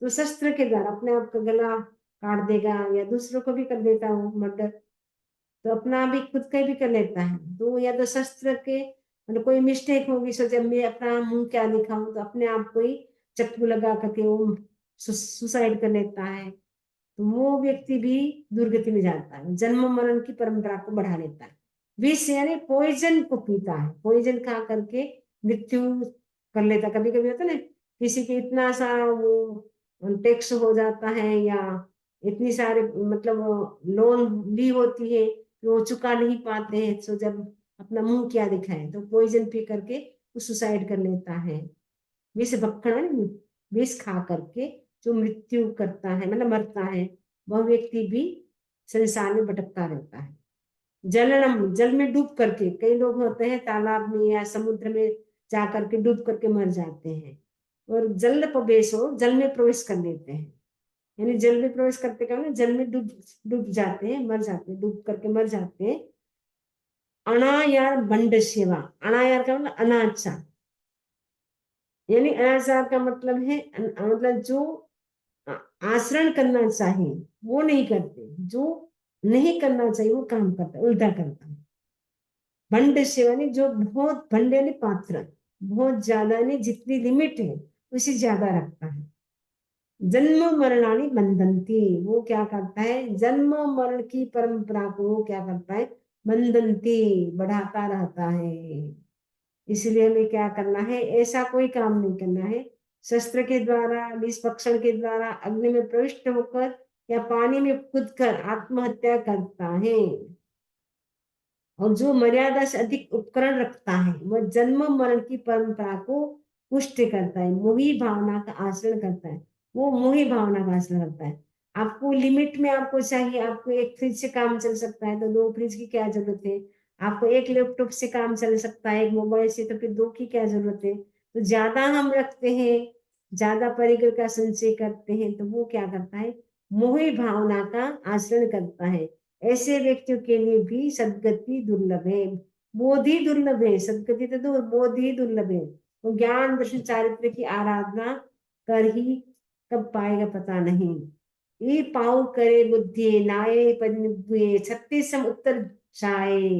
तो शस्त्र के द्वारा अपने आप का गला काट देगा, या दूसरों को भी कर देता है मर्डर, तो अपना भी खुद का भी कर लेता है। तो या तो शस्त्र के मतलब कोई मिस्टेक होगी, सोचा मैं अपना मुंह क्या दिखाऊं, तो अपने आप को ही चक्कू लगा करके वो सुसाइड कर लेता है। तो वो व्यक्ति भी दुर्गति में जाता है, जन्म मरण की परंपरा को बढ़ा लेता है। विष यानी पॉइजन को पीता है, पॉइजन खा करके मृत्यु कर लेता। कभी कभी होता है ना, किसी के इतना सा वो टैक्स हो जाता है, या इतनी सारे मतलब लोन ली होती है, वो चुका नहीं पाते हैं, तो जब अपना मुंह क्या दिखाए, तो पॉइजन पी करके वो सुसाइड कर लेता है। विष भक्षण, विष खा करके जो मृत्यु करता है मतलब मरता है, वह व्यक्ति भी संसार में भटकता रहता है। जलनम, जल में डूब करके, कई लोग होते हैं तालाब में या समुद्र में जा करके डूब करके मर जाते हैं। और जल प्रवेशो, जल में प्रवेश कर लेते हैं, यानी जल में प्रवेश करते क्या, जल में डूब डूब जाते हैं, मर जाते हैं, डूब करके मर जाते हैं। अनायार बंड सेवा, अनायार का मतलब अनाचार, यानी अनाचार का मतलब है मतलब जो आचरण करना चाहिए वो नहीं करते, जो नहीं करना चाहिए वो काम करता है, उल्टा करता है। भंड सेवा जो बहुत, भंड यानी पात्र, बहुत ज्यादा नहीं, जितनी लिमिट है उसे ज्यादा रखता है। जन्म मरणानी बंधनती, वो क्या करता है, जन्म मरण की परंपरा को वो क्या करता है, बंधनती, बढ़ाता रहता है। इसलिए हमें क्या करना है, ऐसा कोई काम नहीं करना है, शस्त्र के द्वारा, निष्पक्षण के द्वारा अग्नि में प्रविष्ट होकर या पानी में कूद कर आत्महत्या करता है। और जो मर्यादा से अधिक उपकरण रखता है वह जन्म मरण की परंपरा को पुष्ट करता है, मोही भावना का आचरण करता है, वो मोही भावना का आचरण करता है। आपको लिमिट में आपको चाहिए, आपको एक फ्रिज से काम चल सकता है तो दो फ्रिज की क्या जरूरत है, आपको एक लैपटॉप से काम चल सकता है, एक मोबाइल से, तो फिर दो की क्या जरूरत है। तो ज्यादा हम रखते हैं, ज्यादा परिकर का संचय करते हैं, तो वो क्या करता है, मोही भावना का आचरण करता है। ऐसे व्यक्तियों के लिए भी सदगति दुर्लभ है, बोधि दुर्लभ है, सदगति तो दूर, बोधि दुर्लभ है। वो ज्ञान दर्शन चारित्र की आराधना कर ही कब पाएगा पता नहीं। ये पाऊ करे बुद्धि नाये परिनिभ्ये, छत्तीस सम उत्तर छाए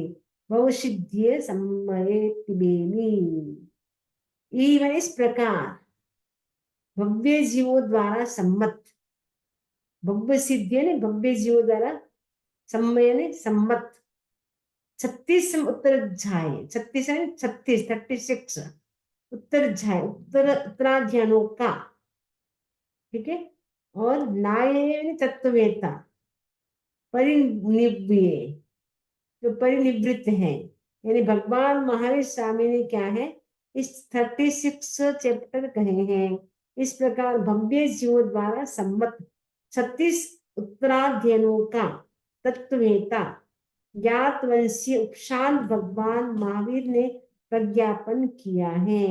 बहु सिद्धिये सम्मये तिबेनी। इस प्रकार भव्य जीवों द्वारा सम्मत, भव्य सिद्धि ने भव्य जीवों द्वारा सम्मय ने सम्मत, 36 उत्तर झाए, 36 है 36, 36 उत्तर झाए, उत्तराध्यानों का, ठीक है। और नाये तत्ववेता, परिनिव्य, जो परिनिवृत्त है, यानी भगवान महावीर स्वामी ने क्या है इस 36 चैप्टर कहे हैं। इस प्रकार भव्य जीवों द्वारा सम्मत 36 उत्तराध्ययनों का तत्ववेता, ज्ञातवंशी उपशांत भगवान महावीर ने प्रज्ञापन किया है।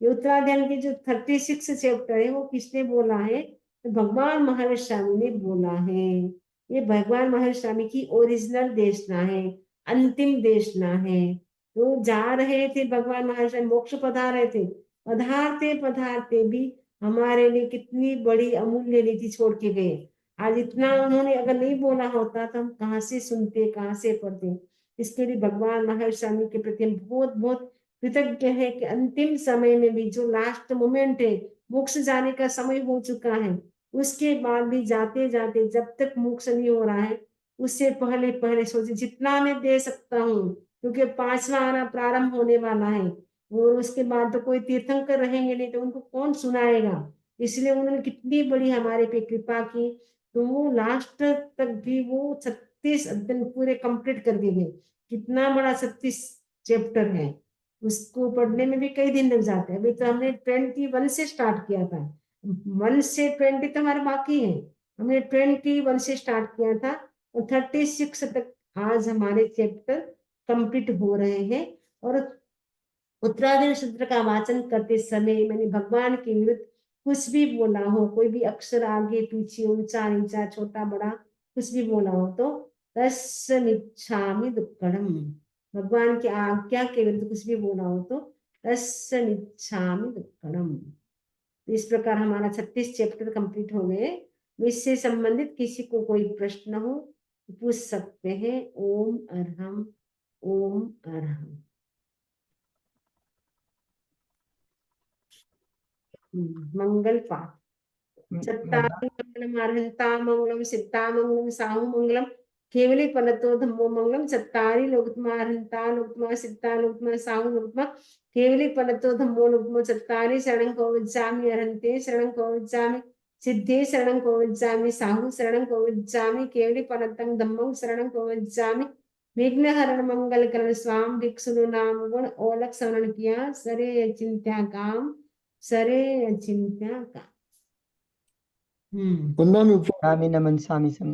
ये उत्तरायण के जो 36 चैप्टर है वो किसने बोला है? तो भगवान महर्षि स्वामी ने बोला है। ये भगवान महर्षि स्वामी की ओरिजिनल देशना है, अंतिम देशना है। तो जा रहे थे भगवान महर्षि स्वामी, मोक्ष पधार रहे थे, पधारते पधारते भी हमारे लिए कितनी बड़ी अमूल्य नीति छोड़ के गए। आज इतना उन्होंने अगर नहीं बोला होता तो हम कहाँ से सुनते, कहाँ से पढ़ते। इसके लिए भगवान महर्षि स्वामी के प्रति हम बहुत बहुत कृतज्ञ है कि अंतिम समय में भी जो लास्ट मोमेंट है, मोक्ष जाने का समय हो चुका है, उसके बाद भी जाते जाते जब तक मोक्ष नहीं हो रहा है उससे पहले पहले सोचे जितना मैं दे सकता हूँ, क्योंकि 5वां आना प्रारंभ होने वाला है और उसके बाद तो कोई तीर्थंकर रहेंगे नहीं तो उनको कौन सुनाएगा। इसलिए उन्होंने कितनी बड़ी हमारे पे कृपा की। तो वो लास्ट तक भी वो 36 अध्ययन पूरे कंप्लीट कर दिए गए। कितना बड़ा 36 चैप्टर है, उसको पढ़ने में भी कई दिन लग जाते हैं। अभी तो हमने 21 से स्टार्ट किया था, 1 से 20 तो हमारे बाकी है। हमने 21 से स्टार्ट किया था और 36 तक आज हमारे चैप्टर कंप्लीट हो रहे हैं। और उत्तरायण सूत्र का वाचन करते समय मैंने भगवान के विरुद्ध कुछ भी बोला हो, कोई भी अक्षर आगे पीछे, ऊंचा नीचा, छोटा बड़ा कुछ भी बोला हो तो तस्मिच्छामि दुक्कडम। भगवान की आज्ञा के विरुद्ध कुछ भी बोला हो तो तस्मिच्छामि दुक्कडम। तो इस प्रकार हमारा 36 चैप्टर कंप्लीट हो गए। इससे संबंधित किसी को कोई प्रश्न हो तो पूछ सकते हैं। ओम अरहम, ओम अरहम। मंगल पाठ। चत्तारि मंगलम सिद्धा मंगलम साहु मंगलम केवली फलतो धम्मो मंगलम। चत्तारि लोकत्मा सिद्धा लोकत्मा साहु लोकत्मा केवली फलतो धम्मो लोकत्मा। चत्तारि शरणं गौविज्जामि अरहन्ते शरणं गौविज्जामि सिद्धे शरणं गौविज्जामि साहु शरणं गौविज्जामि केवली फलतं धम्मं शरणं गौविज्जामि। विघ्न हरण मंगल करण स्वाम भिक्षु नाम गुण ओलक शरण किया सरे चिंत्या काम, सरे चिंत्या काम।
वंदनामि नमन स्वामी